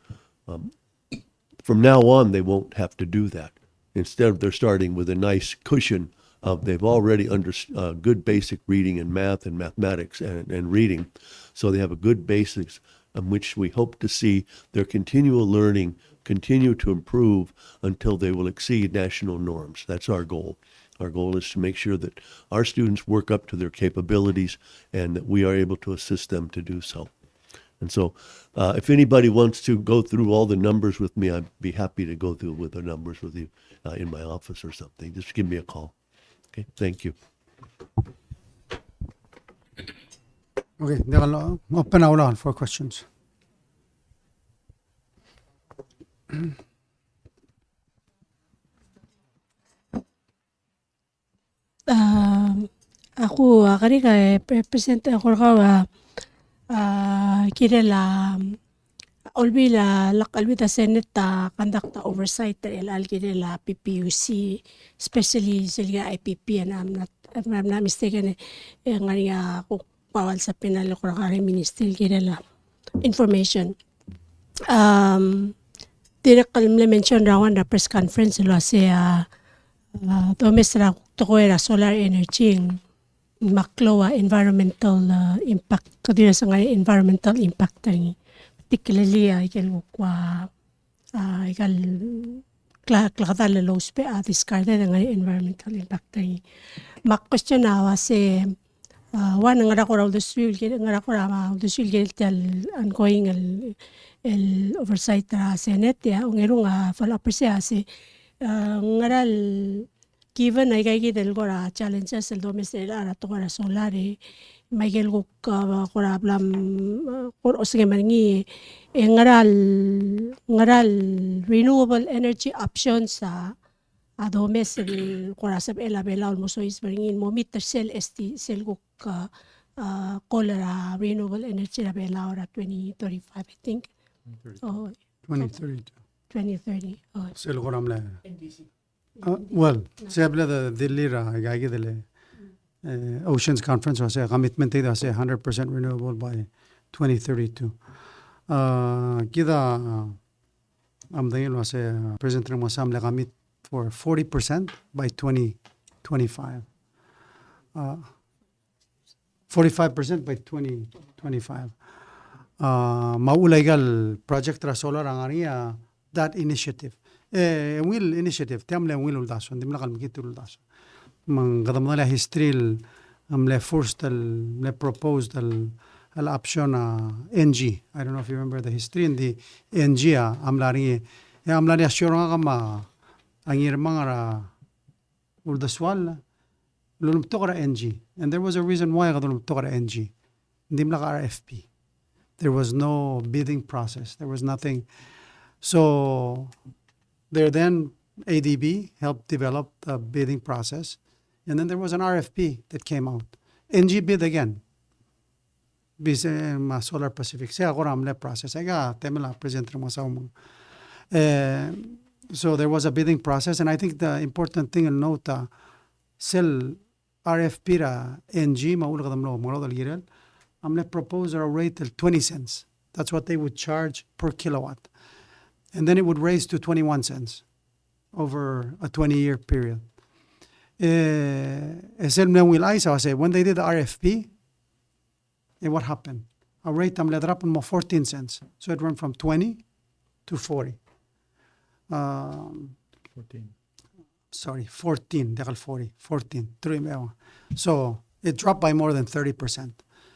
A: From now on, they won't have to do that. Instead, they're starting with a nice cushion of they've already understood good basic reading and math and mathematics and reading. So they have a good basics on which we hope to see their continual learning continue to improve until they will exceed national norms. That's our goal. Our goal is to make sure that our students work up to their capabilities and that we are able to assist them to do so. And so if anybody wants to go through all the numbers with me, I'd be happy to go through with the numbers with you in my office or something. Just give me a call. Okay, thank you.
B: Okay, they'll open out on for questions.
G: Ako kari ka present ako ka kira la olbi la lakalbi ta Senate ta conduct ta oversight ta ilal kira la PPUC, especially sila IPP, and I'm not mistaken ngani ako bawal sa penal ko kari minister kira la information. Direct kalimle mention rawan na press conference lo sa domestic to era solar energy makloa environmental impact kadira sa nga environmental impact ni particularly ikal kwa ikal klakata le low spe discarded nga environmental impact ni mak question na se wan nga ko raw the sul nga ko raw the sul tel ongoing el oversight ra Senate ya ngero nga follow up se ngaral given ay kay del gora challenges el domestic ara to gora solare Michael ko blam or sige mangi ngaral renewable energy options sa domestic gora sab elabela almost is bringing mo meter cell cell ko cholera renewable energy labela ora 2035 I think.
B: 2032.
G: 2030. Oh.
B: Sel goram le. Well, sebla the Delhi ra gagi dele Oceans Conference was a commitment they say 100% renewable by 2032. Kida am the was a President mo sam le commit for 40% by 2025. 45% by 2025. Maulaigal project ra solar ang that initiative. Will initiative tamle will uldaso ndim lakal mikit uldaso. Man gadamna la history le first le proposed al option NG. I don't know if you remember the history in the NG amlari assure nga kama ang irmang ra وده سؤال لو بتقرا NG, and there was a reason why قدروا بتقرا NG. دي ملغى RFP. There was no bidding process. There was nothing. So there then ADB helped develop the bidding process, and then there was an RFP that came out. NG bid again. Bis Solar Pacific. Say agora amle process. Aga temela present mo sa mo. So there was a bidding process, and I think the important thing to note, sell RFP ra NG maul kadam lo mo dal girel. Amle propose a rate of 20 cents. That's what they would charge per kilowatt, and then it would raise to 21 cents over a 20-year period. When they did the RFP, what happened? A rate amle drop mo 14 cents. So it went from 20 to 40.
E: 14.
B: Sorry, 14. 14. So it dropped by more than 30%.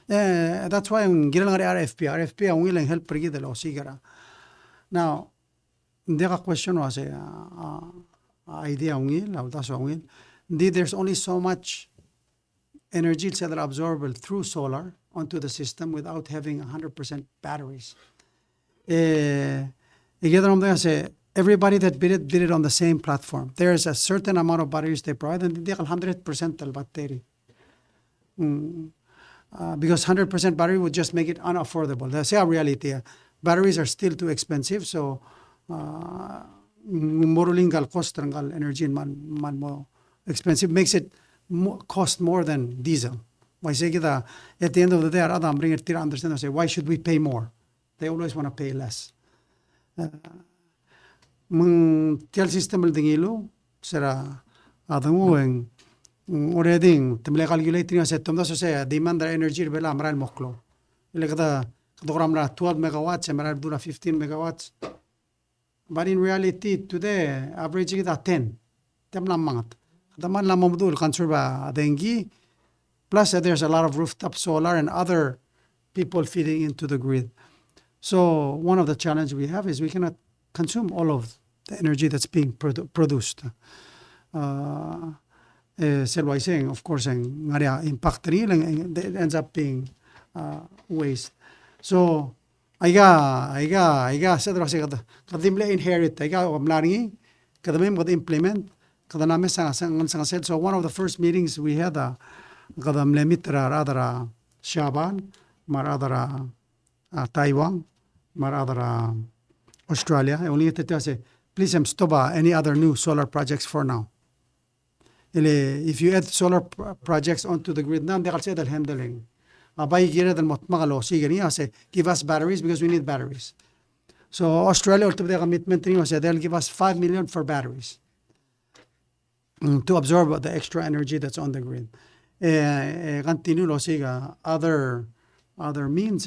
B: That's why ang ginang RFP ang willing help pergi de lo sigara. Now, the question was idea ang there's only so much energy that are absorbable through solar onto the system without having 100% batteries. Everybody that did it on the same platform. There's a certain amount of batteries they provide, and they 100% the battery. Because 100% battery would just make it unaffordable. That's our reality. Batteries are still too expensive, so morulingal cost rangal energy man mo expensive makes it cost more than diesel. Why say kita at the end of the day, Adam bring it to understand and say, why should we pay more? They always want to pay less. Tial system el dingilo sera adangueng already temle calculating as tomda so say demand energy bela amral moklo. Ile kada kadogramra 12 megawatts amral dura 15 megawatts. But in reality today average kita 10. Temla mangat. Daman la momdul conserva dengi. Plus there's a lot of rooftop solar and other people feeding into the grid. So one of the challenges we have is we cannot consume all of the energy that's being produced. Saying, of course, impact it ends up being waste. So I said kadimle inherit I amlaringi kadamim kad implement kadaname sang. So one of the first meetings we had kadamle mitra radara Shaban maradara Taiwan maradara Australia. I only to say please stop any other new solar projects for now. If you add solar projects onto the grid, now they'll say they're handling. Say give us batteries because we need batteries. So Australia will commitment they'll give us 5 million for batteries to absorb the extra energy that's on the grid. Other means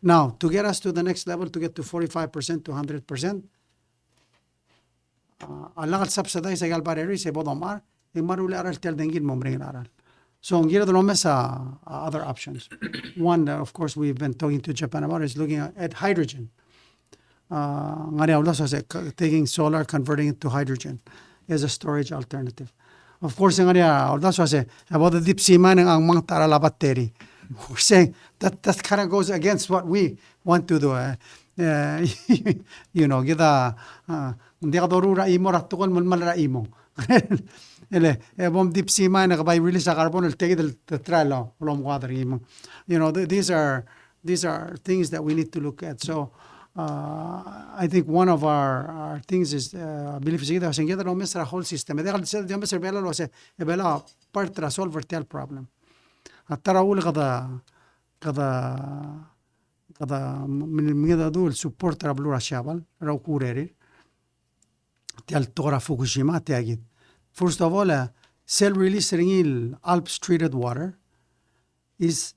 B: now to get us to the next level, to get to 45% to 100%. Alang subsidize agal battery se bodomar marule aral tel dengin momring aral. So ngira the other options. One that of course we've been talking to Japan about is looking at hydrogen. Taking solar, converting it to hydrogen as a storage alternative. Of course, about the deep sea mining ang mga tarala battery. We're saying that kind of goes against what we want to do. Kita hindi ka dorura imo ratukol malmala imo. Bom deep sea mine nakabay release sa carbon will take the trial long water imo. These are things that we need to look at. So I think one of our things is believe sigida singida no mesra whole system. They gal sel mesra bela lo se bela part tra solve tel problem. Tara ul kada min dul support tra blura shabal raw kureri tial tora Fukushima tiagit. First of all, cell-release ringil Alps treated water is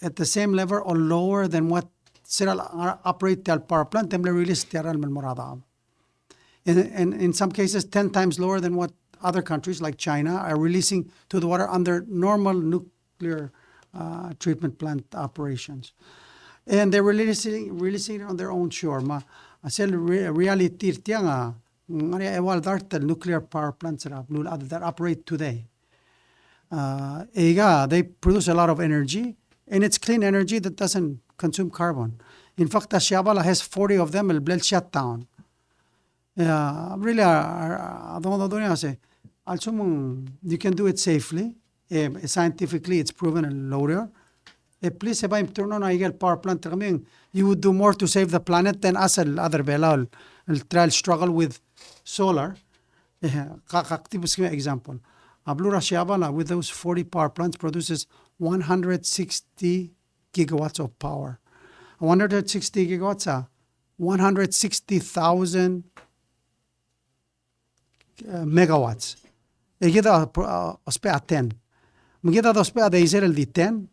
B: at the same level or lower than what cell operate tial power plant temple release tiaral men morada. In some cases 10 times lower than what other countries like China are releasing to the water under normal nuclear treatment plant operations. And they're releasing it on their own shore. Cell reality tianga well, the nuclear power plants that operate today. They produce a lot of energy, and it's clean energy that doesn't consume carbon. In fact, Ashabala has 40 of them will shut down. Really, you can do it safely. Scientifically, it's proven and loader. Please, if I'm turn on a power plant, you would do more to save the planet than us other Belal. I'll struggle with solar. Example. Ablura Shabala, with those 40 power plants, produces 160 gigawatts of power. 160 gigawatts are 160,000 megawatts. Egida ospea 10. Mugida ospea de Israel di 10.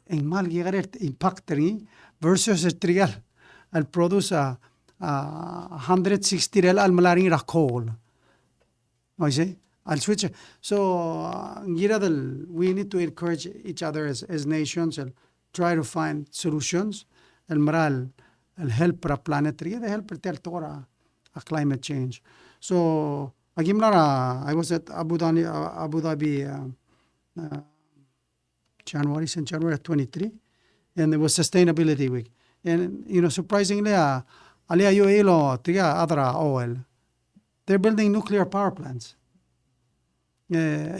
B: En mal gigaret impactering versus el trigal. Al produce 160 rel al malaring ra coal. I see. I'll switch. So, we need to encourage each other as nations and try to find solutions. El moral, el help para planetary, the help para climate change. So, I was at Abu Dhabi January 23, and there was Sustainability Week. And, surprisingly, oil. They're building nuclear power plants. One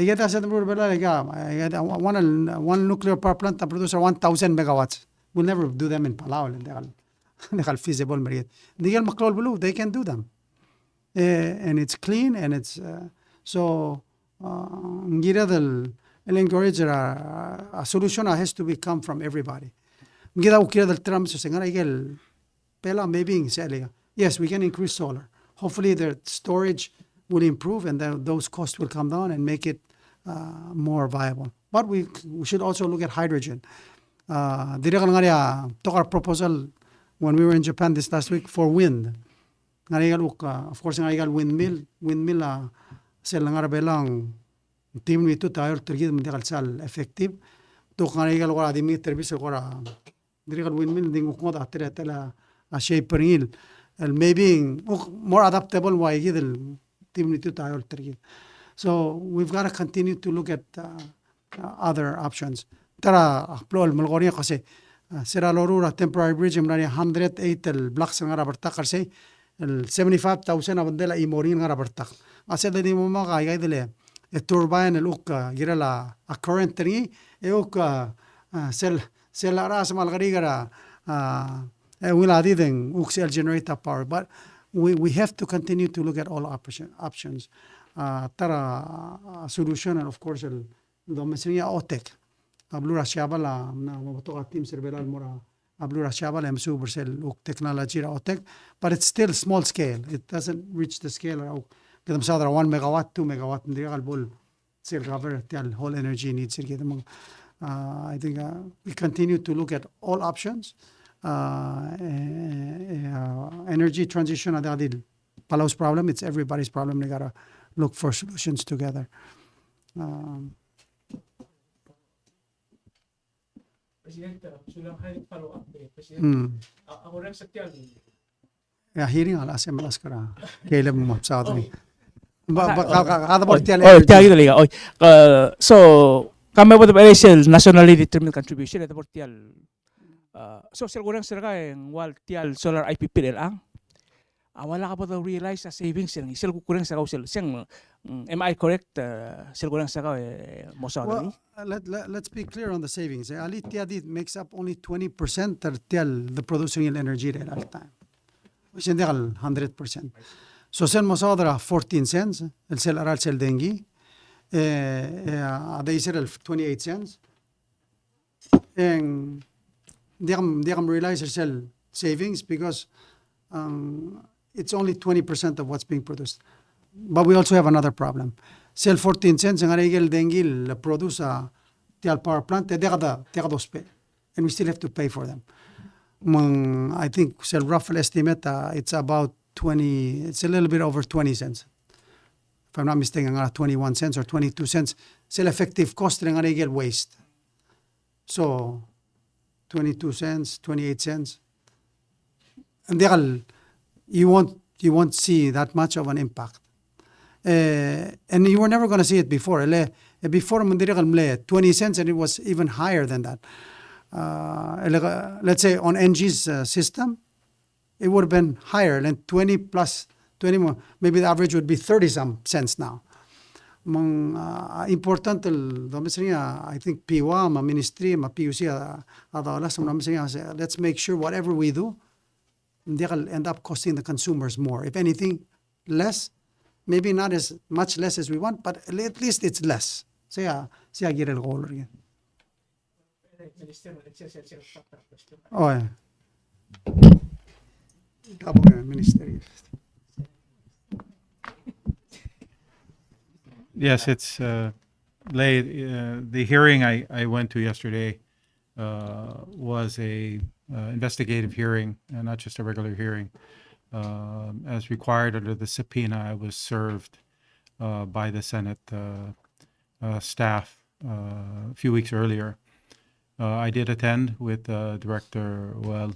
B: nuclear power plant produces 1,000 megawatts. We'll never do them in Palau. They're feasible. They can do them. And it's clean, and it's so. I'll encourage a solution has to come from everybody. Yes, we can increase solar. Hopefully, the storage will improve, and those costs will come down and make it more viable. But we should also look at hydrogen. Took our proposal when we were in Japan this last week for wind. Of course, windmill. Sel belang team itu tayo tergid mendegal sal effective. Tok wala dimeter bis dirigal windmill dingo koda tela a shape maybe more adaptable why gid team itu tayo tergid. So we've got to continue to look at other options. Tara plol malgoria kasi sira lorura temporary bridge mnani 108 el blocks ngara bertakar say el 75,000 abandela imorin ngara bertak. Asa de mo mga kaya dile a turbine el ukka girala a current tringi e ukka sel ras malgarigara wila diden uksel generator power, but we have to continue to look at all options. Tara solution, and of course el domesenia OTEC ablura shabala na motoka team serbelal mora ablura shabala emsu bersel technology ra OTEC, but it's still small scale. It doesn't reach the scale of kadam sadra 1 megawatt 2 megawatt ndigal bol sel cover the whole energy needs. I think we continue to look at all options. Energy transition adadil Palau's problem, it's everybody's problem. We gotta look for solutions together.
L: President, sulang follow up President. Ako rin sa tiyan.
B: Hearing ala SMS kara. Caleb mo sa atin.
L: Tiyan liga. So kami po the nationally determined contribution at portial. So sir kurang sirga ang wal tial solar IPPL ang. Wala ka po daw realize sa savings sila. Sila kurang sa kausil. Siyang, am I correct? Sila kurang sa
B: well, let's be clear on the savings. Ali tiadi makes up only 20% of the producing energy at all time. Which is 100%. So sel mosadra 14 cents. El sel aral sel dengi. They said 28 cents. And they realize sel savings because it's only 20% of what's being produced. But we also have another problem. Sell 14 cents ang arigel dengil produce tial power plant te and we still have to pay for them. I think sell rough estimate it's about 20. It's a little bit over 20 cents. If I'm not mistaken, 21 cents or 22 cents. Sell effective cost ng arigel waste. So 22 cents, 28 cents. And you won't you won't see that much of an impact. And you were never going to see it before. Before, 20 cents, and it was even higher than that. Let's say on NG's system, it would have been higher than 20 plus 20 more. Maybe the average would be 30 some cents now. Important I think PIWA, ma ministry, ma PUC, let's make sure whatever we do, they'll end up costing the consumers more. If anything, less, maybe not as much less as we want, but at least it's less. Siya gira el goal rin. Oh, yeah. Tapos yung ministry.
E: Yes, it's the hearing I went to yesterday was a investigative hearing, not just a regular hearing. As required under the subpoena, I was served by the Senate staff a few weeks earlier. I did attend with Director Well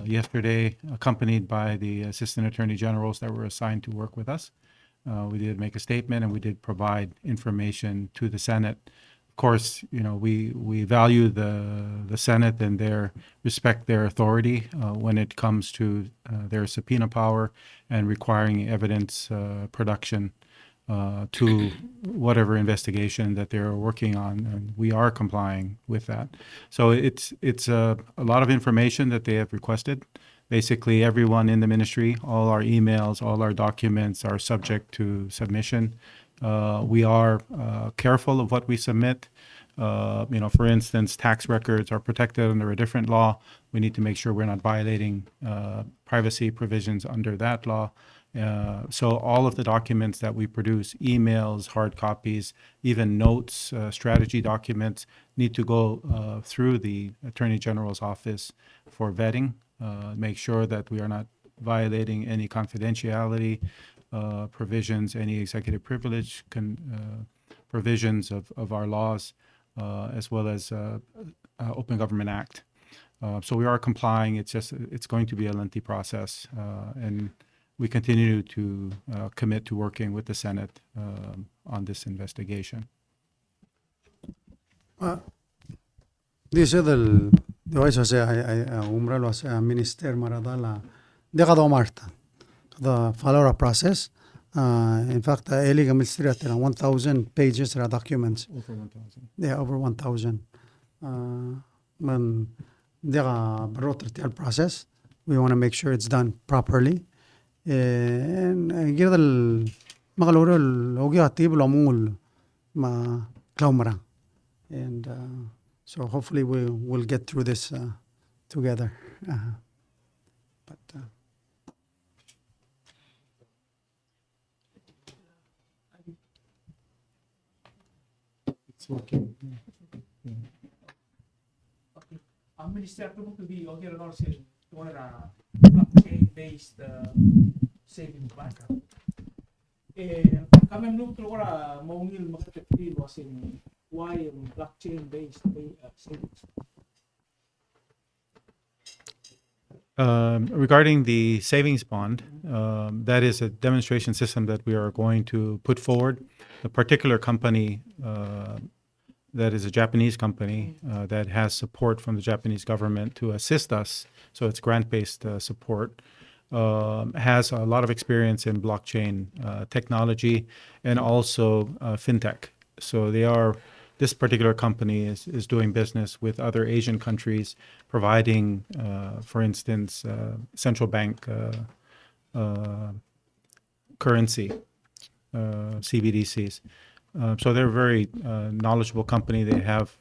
E: yesterday, accompanied by the Assistant Attorney Generals that were assigned to work with us. We did make a statement and we did provide information to the Senate. Of course, we value the Senate and respect their authority when it comes to their subpoena power and requiring evidence production to whatever investigation that they're working on, and we are complying with that. So it's a lot of information that they have requested. Basically, everyone in the ministry, all our emails, all our documents are subject to submission. We are careful of what we submit. For instance, tax records are protected under a different law. We need to make sure we're not violating privacy provisions under that law. So all of the documents that we produce, emails, hard copies, even notes, strategy documents, need to go through the Attorney General's office for vetting. Make sure that we are not violating any confidentiality provisions, any executive privilege provisions of our laws, as well as Open Government Act. So we are complying. It's going to be a lengthy process, and we continue to commit to working with the Senate on this investigation.
B: Dice de hoy se umbralo minister maradala decado Marta the follow process. In fact, illegal ministry at 1,000 pages of documents.
E: Over 1,000.
B: Yeah, over 1,000. Man, the rotational process. We want to make sure it's done properly. And give the magaloro logi atib lomul ma klaumara. And so hopefully we'll get through this together. But
E: It's working.
L: Ang minister to be okay or blockchain-based savings bank. Kami nung tulora maungil makatipid was in why blockchain-based savings.
E: Regarding the savings bond, that is a demonstration system that we are going to put forward. The particular company that is a Japanese company that has support from the Japanese government to assist us, so it's grant-based support, has a lot of experience in blockchain technology and also fintech. So this particular company is doing business with other Asian countries, providing, for instance, central bank currency, CBDCs. So they're a very knowledgeable company. They have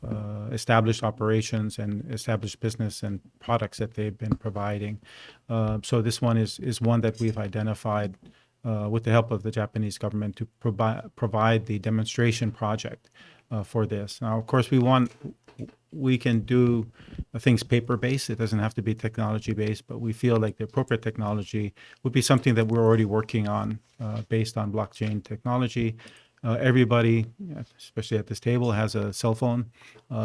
E: established operations and established business and products that they've been providing. So this one is one that we've identified with the help of the Japanese government to provide the demonstration project for this. Now, of course, we can do things paper-based. It doesn't have to be technology-based, but we feel like the appropriate technology would be something that we're already working on based on blockchain technology. Everybody, especially at this table, has a cell phone,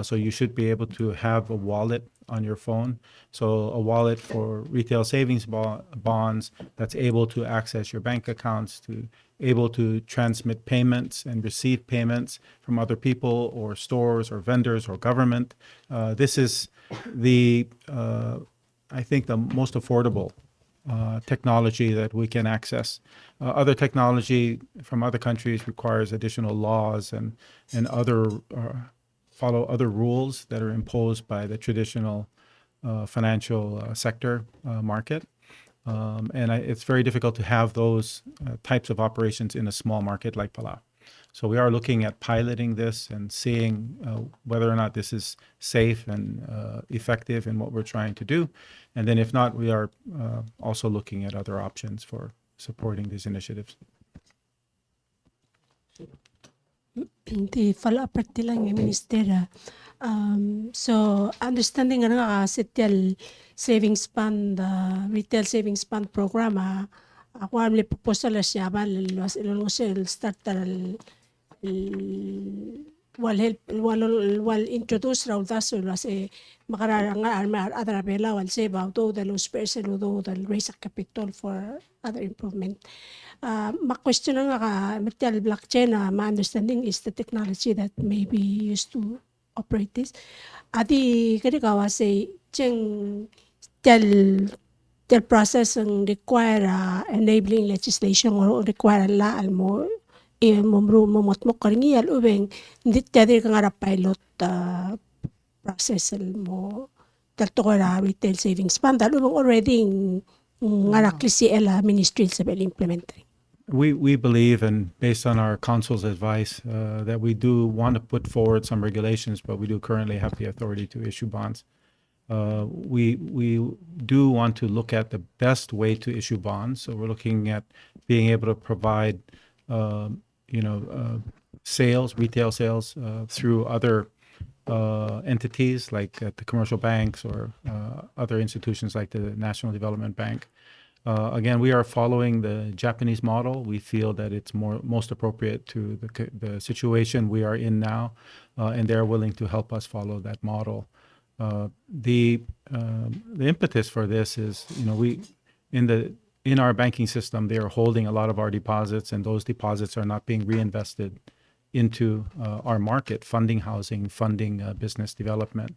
E: so you should be able to have a wallet on your phone. So a wallet for retail savings bonds that's able to access your bank accounts, to able to transmit payments and receive payments from other people or stores or vendors or government. This is the I think the most affordable technology that we can access. Other technology from other countries requires additional laws and other follow other rules that are imposed by the traditional financial sector market. It's very difficult to have those types of operations in a small market like Palau. So we are looking at piloting this and seeing whether or not this is safe and effective in what we're trying to do. And then if not, we are also looking at other options for supporting these initiatives.
G: Di follow-up lang yung minister. So understanding nga setial savings fund, retail savings fund program, ako ang proposal siya ba start wal introduce raw daso kasi makararanga other bela wal save out the los person do the raise capital for other improvement. Ma-question nga ka material blockchain my understanding is the technology that may be used to operate this. Adi kani kawa say cheng tel process ang require enabling legislation or require la almo mo karingi al ubeng hindi tadi nga pilot process mo tel to retail savings fund al ubeng already nga klisi ela ministry sa implementing.
E: We believe, and based on our council's advice, that we do want to put forward some regulations, but we do currently have the authority to issue bonds. We do want to look at the best way to issue bonds. So we're looking at being able to provide, sales, retail sales through other entities like the commercial banks or other institutions like the National Development Bank. Again, we are following the Japanese model. We feel that it's most appropriate to the situation we are in now, and they're willing to help us follow that model. The impetus for this is, we in our banking system, they are holding a lot of our deposits, and those deposits are not being reinvested into our market, funding housing, funding business development.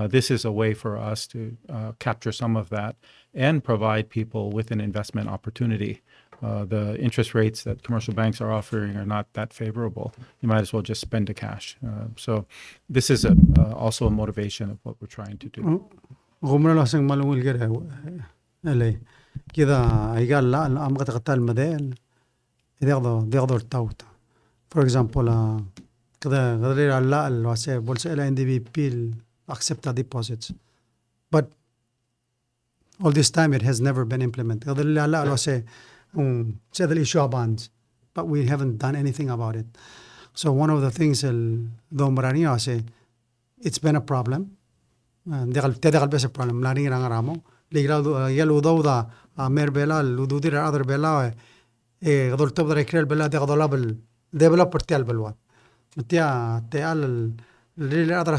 E: This is a way for us to capture some of that and provide people with an investment opportunity. The interest rates that commercial banks are offering are not that favorable. You might as well just spend the cash. So this is also a motivation of what we're trying to do.
B: For example, NDB accept deposits. But all this time it has never been implemented. Issue bonds, but we haven't done anything about it. So one of the things it's been a problem. It's a problem. developer تيال بالوان متيا تيال اللي أدرى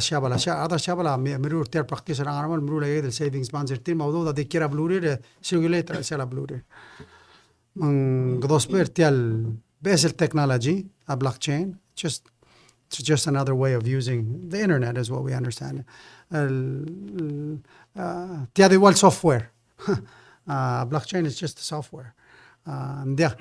B: الشابلا مرور تيال practice أنا عمل مرور لقيت savings bonds التيل موضوع ده كيرا بلوري سيركوليتر سيلا بلوري من قدوس بير تيال basic technology a blockchain it's just another way of using the internet is what we understand تيا دي وال software blockchain is just software blockchain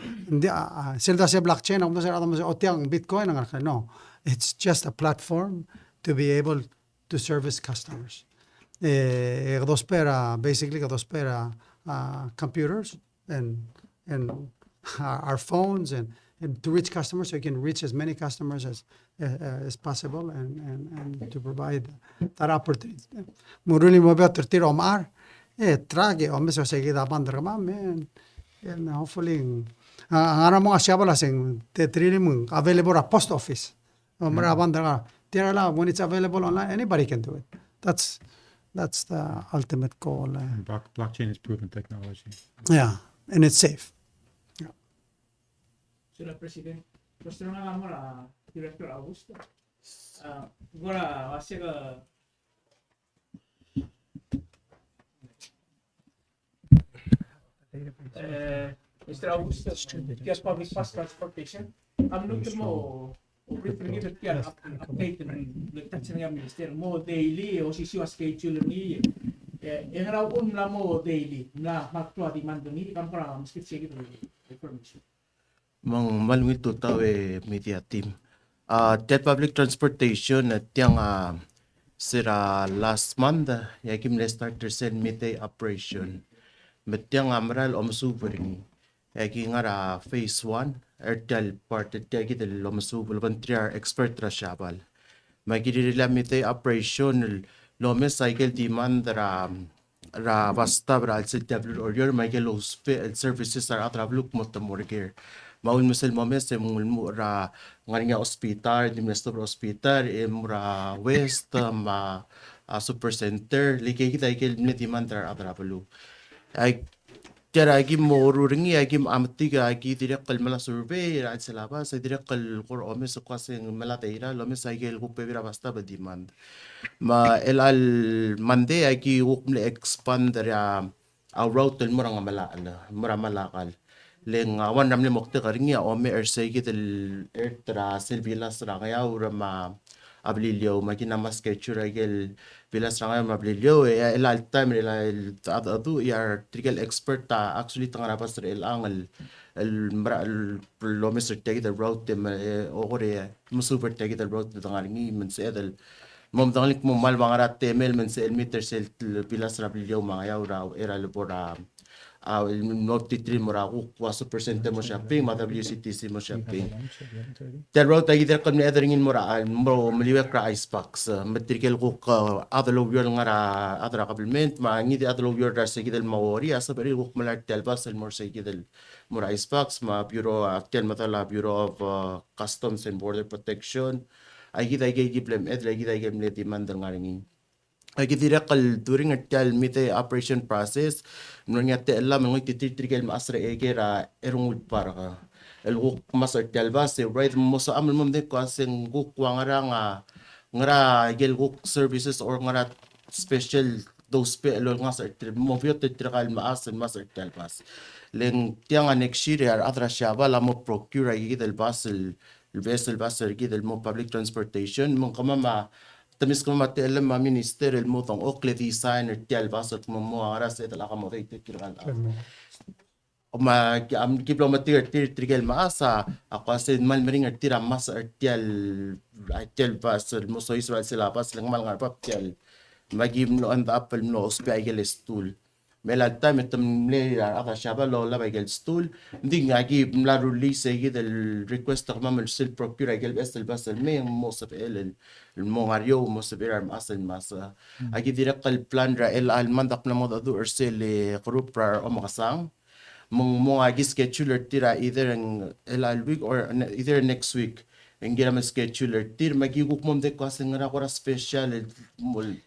B: Bitcoin no, it's just a platform to be able to service customers. Basically computers and our phones and to reach customers, so you can reach as many customers as possible and to provide that opportunity. Muruli mobile tertiro omar trage o meso seguida bandra man. And hopefully, available at post office. When it's available online, anybody can do it. That's the ultimate goal.
E: Blockchain is proven technology.
B: Yeah, and it's safe. Yeah.
L: Sir President, gusto na nga mo na Director Augusto. Gora, kasi Mr. Augusto, tiyan public bus transportation. Nung mo, briefing ito tiyan update nagtatsin nga minister mo daily o sisiwa schedule ni yung raw na mo daily na maktuwa di man doon hindi kampara maskit sige ito information.
M: Mang malungit to media team. That public transportation at yang sira last month yakim le starter sen mite operation. Met yang amral omsubring yaki ngara phase 1 Airtel part at yaki del omsubul vantriar expert rashabal. Magidila mite operation lome cycle demand ra basta bra al siltabl or your Michael services are atrabluk motamorger. Maul musel momes e mul ra ngaringa hospital di mesto hospital e mura west ma super center like kita ikel ne dimandar adrabulu ay tera agi moru ringi agi amti ga agi direk kal mala survey ra salaba sa direk kal qur omes qase mala teira lomes ikel ku pebira basta ba demand ma el mande agi ukle expand ra a route mura ngamala mura malakal leng awan namle mokte karingi ome ersegi del ertra silvilas rangaya urama ablilio makina masketchura gel vilas rangaya mablilio el al time el adu yar trigal expert ta actually tangara pastor el angal el lomister tegi the road dem ore musuper tegi the road tangaringi men sedel mom danglik mo mal bangara temel men se el meter sel vilas rablilio mangaya ura era lebora notitri moraku kwaso percent mo shopping mata WCTC mo shopping der road ay der kon ederingin mora mo maliwek ra icebox matrikel ko adalo yor ngara adra kabelment ma ngi adalo yor dar se gidel mawori asa beri ko malar telbas el mor se gidel mora icebox ma bureau aktel matala bureau of customs and border protection ay gidai giblem edla gidai gemle demand ngaringin ay gidirakal during a tel mite operation process nung yate alam ng titrigal masra egera erungud para ka el guk masar tel base right mo sa amal mom de ko aseng guk ngara gel guk services or ngara special those pe lo nga sa mo viot titrigal masar tel base leng tiang next year adra shaba la mo procure gidel basel el vessel basel gidel mo public transportation mo kama tamis ko mate alam ma minister el motong okle designer tial basot mo aras et la kamo rete kirgal o ma am diplomatic trigel maasa ako as mal mering tira mas tial basot mo so Israel sila pas lang mal ngarpap tial magim no and apple no ospiagel stool melal time tamle aka shaba lo la bagel stool hindi nga gi la release del request ma mal sil procure gel basel me mo sa el mongario mo sa biram asal masa agi direct kal plan ra el al mandak na mo do ursel group ra o makasang mo agi scheduler tira either el al week or either next week ang gira scheduler tir magiguk mom de kasi nga ra special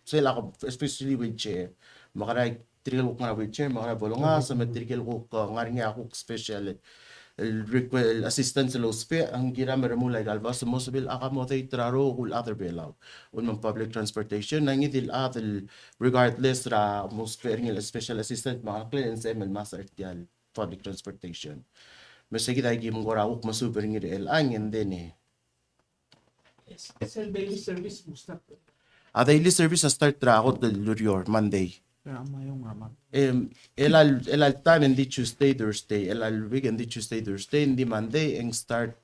M: sila especially with chair makara trigal ko nga wheelchair mga bolonga sa trigal ko ngaring ako special el assistance sa lospe ang gira maramulay galba sa mosabil akamote traro ul other bailout un public transportation nang idil atel regardless ra mospe ring special assistant mga clients ML master tial public transportation masigi dai gim gora uk masuber ng el angin din
L: SL daily service musta
M: daily service sa start ra ako del Lurior Monday el al time hindi Tuesday Thursday el al weekend hindi Tuesday Thursday hindi Monday ang start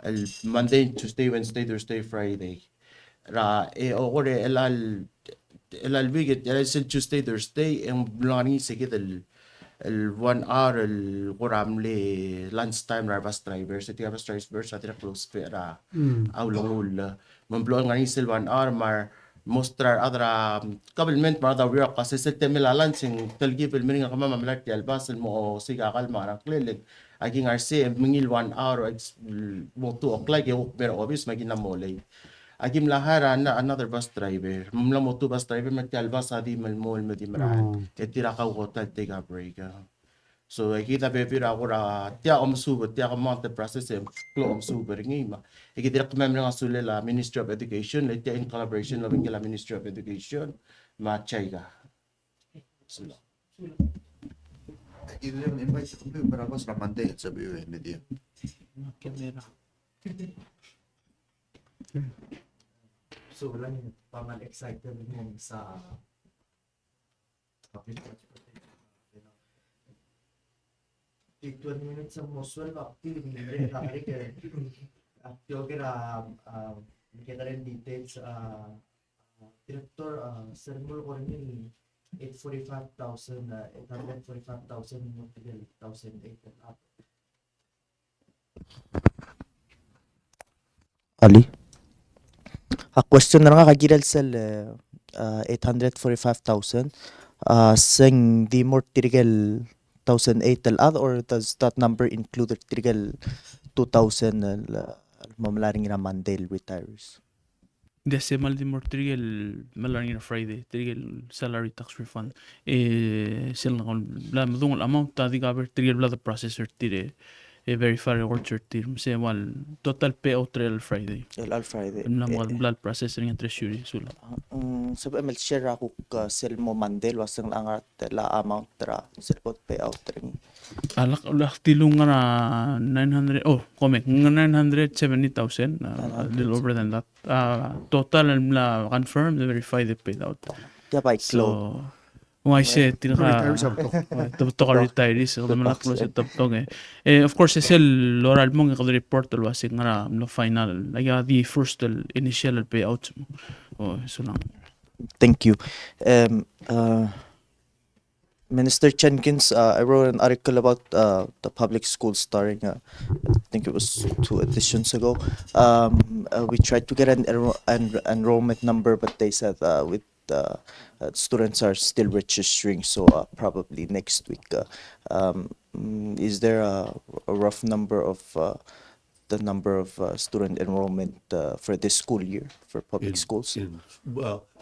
M: el Monday Tuesday Wednesday Thursday Friday ra ore el al weekend el Tuesday Thursday ang blani sige el 1 hour el kuramle lunch time ra bus driver sa tiga bus driver sa tira close pera aulong mamblon ngani sil 1 hour mar mostrar adra government marada work kasi sa temelalan sing telgi filming nga kama mamlak ti albasel mo siga kalma ra klilig aging RC mingil 1 hour mo 2 o'clock yung pero obvious magina molay agim lahara na another bus driver mamla mo 2 bus driver magti albas adi malmol madimran etira ka hotel take a break so kita bebira ako ra tia omsubo tia ka month process klo omsubo ngima ikidira ko member nga sulela Ministry of Education tia in collaboration with the Ministry of Education ma chaiga
I: invite kami para ako sa Monday sa BUN media.
F: Camera.
M: So, wala niyo paman excited mo sa public transportation. Take 20 minutes sa Moswell, active, hindi nakari ka. Active ka kita rin details. Director, sir mo ko rin yun, 845,000, 845,000, 1,008 and up.
N: Ali. A question na nga kagiral sa 845,000. Sing di more tirigal 1,008 al or does that number include tirigal 2,000 mamalaring na Mandel retirees?
F: Decimal di more trigel malaring na Friday trigel salary tax refund sila kon la madung amount ta di cover trigel the processor tire verify order tire se wal total payout trail Friday
N: Al Friday.
F: wal blood processor ng treasury sula
N: Sa ML share ako ka sel mo Mandel wasang lang la amount tra selpot payout ring.
F: alak tilong na 900 comment 970,000 a little over than that total la confirm verify the paid out
N: Yeah, by
F: so kung ay siya tinaka to ka retirees so malak lo siya taptong of course sel loral mo nga report lo wasig nga no final like the first initial payout so lang.
N: Thank you. Minister Jenkins, I wrote an article about the public school starting, I think it was 2 editions ago. We tried to get an enrollment number, but they said with students are still registering, so probably next week. Is there a rough number of the number of student enrollment for this school year for public schools?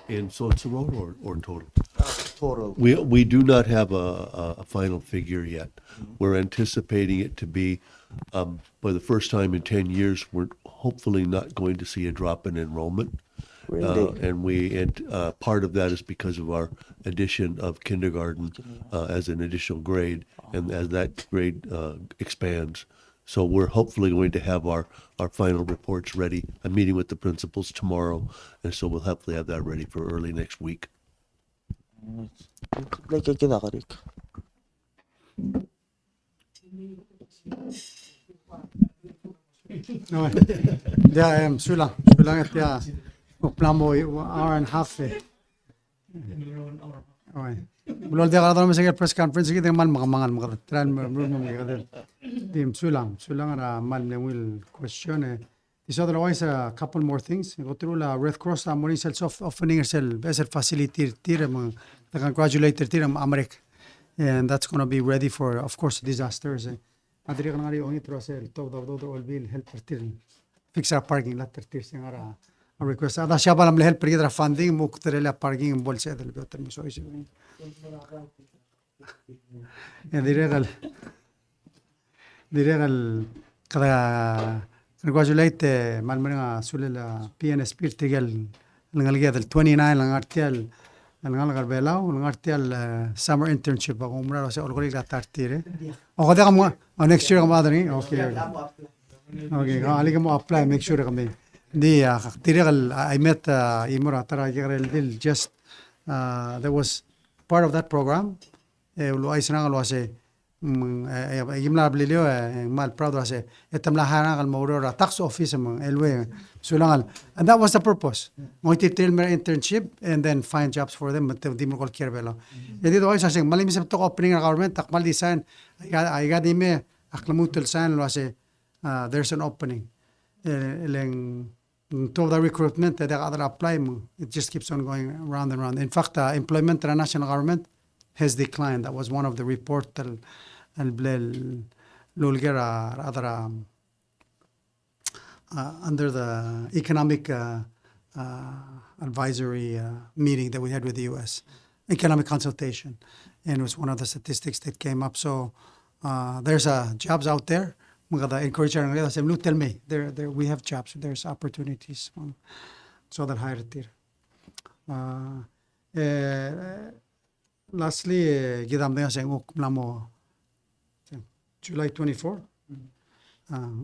A: In Sotsuro or total?
N: Total.
A: We do not have a final figure yet. We're anticipating it to be, for the first time in 10 years, we're hopefully not going to see a drop in enrollment.
N: Really?
A: And part of that is because of our addition of kindergarten as an additional grade, and as that grade expands. So we're hopefully going to have our final reports ready. I'm meeting with the principals tomorrow, and so we'll hopefully have that ready for early next week.
N: Like kita ka Rick.
B: No, yeah, sulang at yeah. Plamo hour and a half. Okay. Bulol dia kalau masih press conference kita mal mangan tran kita tim sulang ara mal will question is otherwise a couple more things go through la Red Cross amoni self offering sel beser facility tire the congratulator tire America, and that's going to be ready for of course disasters adri kan ngari ongi trosel to do will be help tire fix our parking lot tire singara a request ada siya balam help per funding mo kutere parking bolsa del better mi so isi diregal kada congratulate malmana sulela PNSP tigal ngalgia del 29 langartial ngalgar belao langartial summer internship ako umra sa olgori la tartire o kada mo next year kamadani okay ali mo apply make sure kami di tiregal I met imura tara del just there was part of that program lo ay sinang lo ase yimla blilio mal proud ase etamlahan kal maurora tax office mo elwe sulangal, and that was the purpose mo titil mer internship and then find jobs for them but di mo kol kerbelo edito ay sasing malimis to opening ng government takmal design ay gadime aklamutul san lo ase there's an opening eleng to the recruitment that other apply it just keeps on going round and round. In fact, employment in the national government has declined. That was one of the report under the economic advisory meeting that we had with the U.S. economic consultation, and it was one of the statistics that came up. So there's jobs out there. Encourage tell me there we have jobs, there's opportunities so that higher tier. Lastly gidam de sa ngok namo July 24.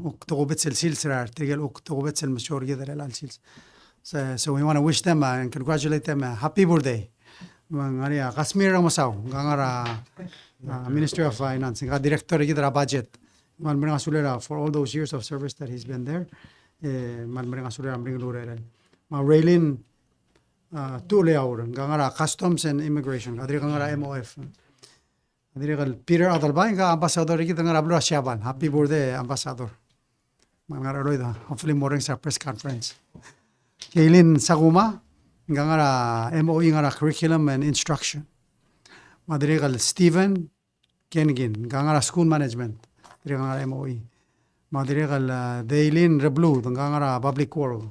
B: Oktober silsrar tigel Oktober mashor gidar al sils. So we want to wish them and congratulate them. Happy birthday. Ngari Kashmir Ramasaw, Gangara Minister of Finance, Director gidar budget. Man bring asulera for all those years of service that he's been there. Man bring asulera bring lurel. Ma Raylin Tuleaur, Gangara Customs and Immigration, Adri Gangara MOF. Adri Peter Adalbay, Ambassador gidar Abdul Shaban. Happy birthday, Ambassador. Mangara roida. Hopefully morning sa press conference. Kaylin Saguma, Gangara MOE ngara Curriculum and Instruction. Madrigal Stephen Kenigin, Gangara School Management, Gangara MOE. Madrigal Daylin Reblu, Gangara Public Work,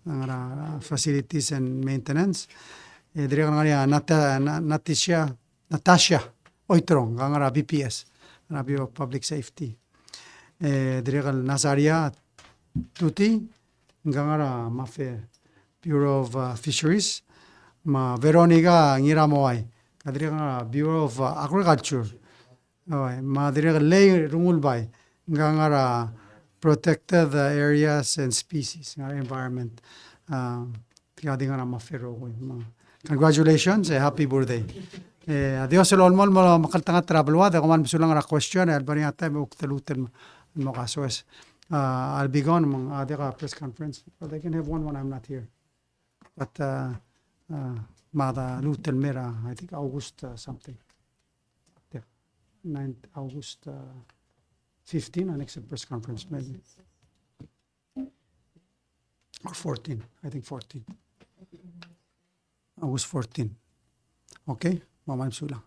B: Gangara Facilities and Maintenance. Gangara Natasha Oitrong, Gangara BPS, Bureau of Public Safety. Drigal Nazaria Tuti, Gangara Mafe Bureau of Fisheries, Ma Veronica Ngiramoy, Kadriga Bureau of Agriculture, Madriga Lay Rumulbay, Gangara Protected Areas and Species, Environment, Kadingara Mafero. Congratulations, a happy birthday. Adios el olmol makaltanga travel wa, kuman bisulang question, albania time uktalutin mo kaso es. I'll be gone among other press conference, but they can have one when I'm not here. But Mada Lutel Mera, I think August something. Yeah, 9th August 15, our next press conference maybe. Or 14, I think 14. August 14. Okay, Mama Sula.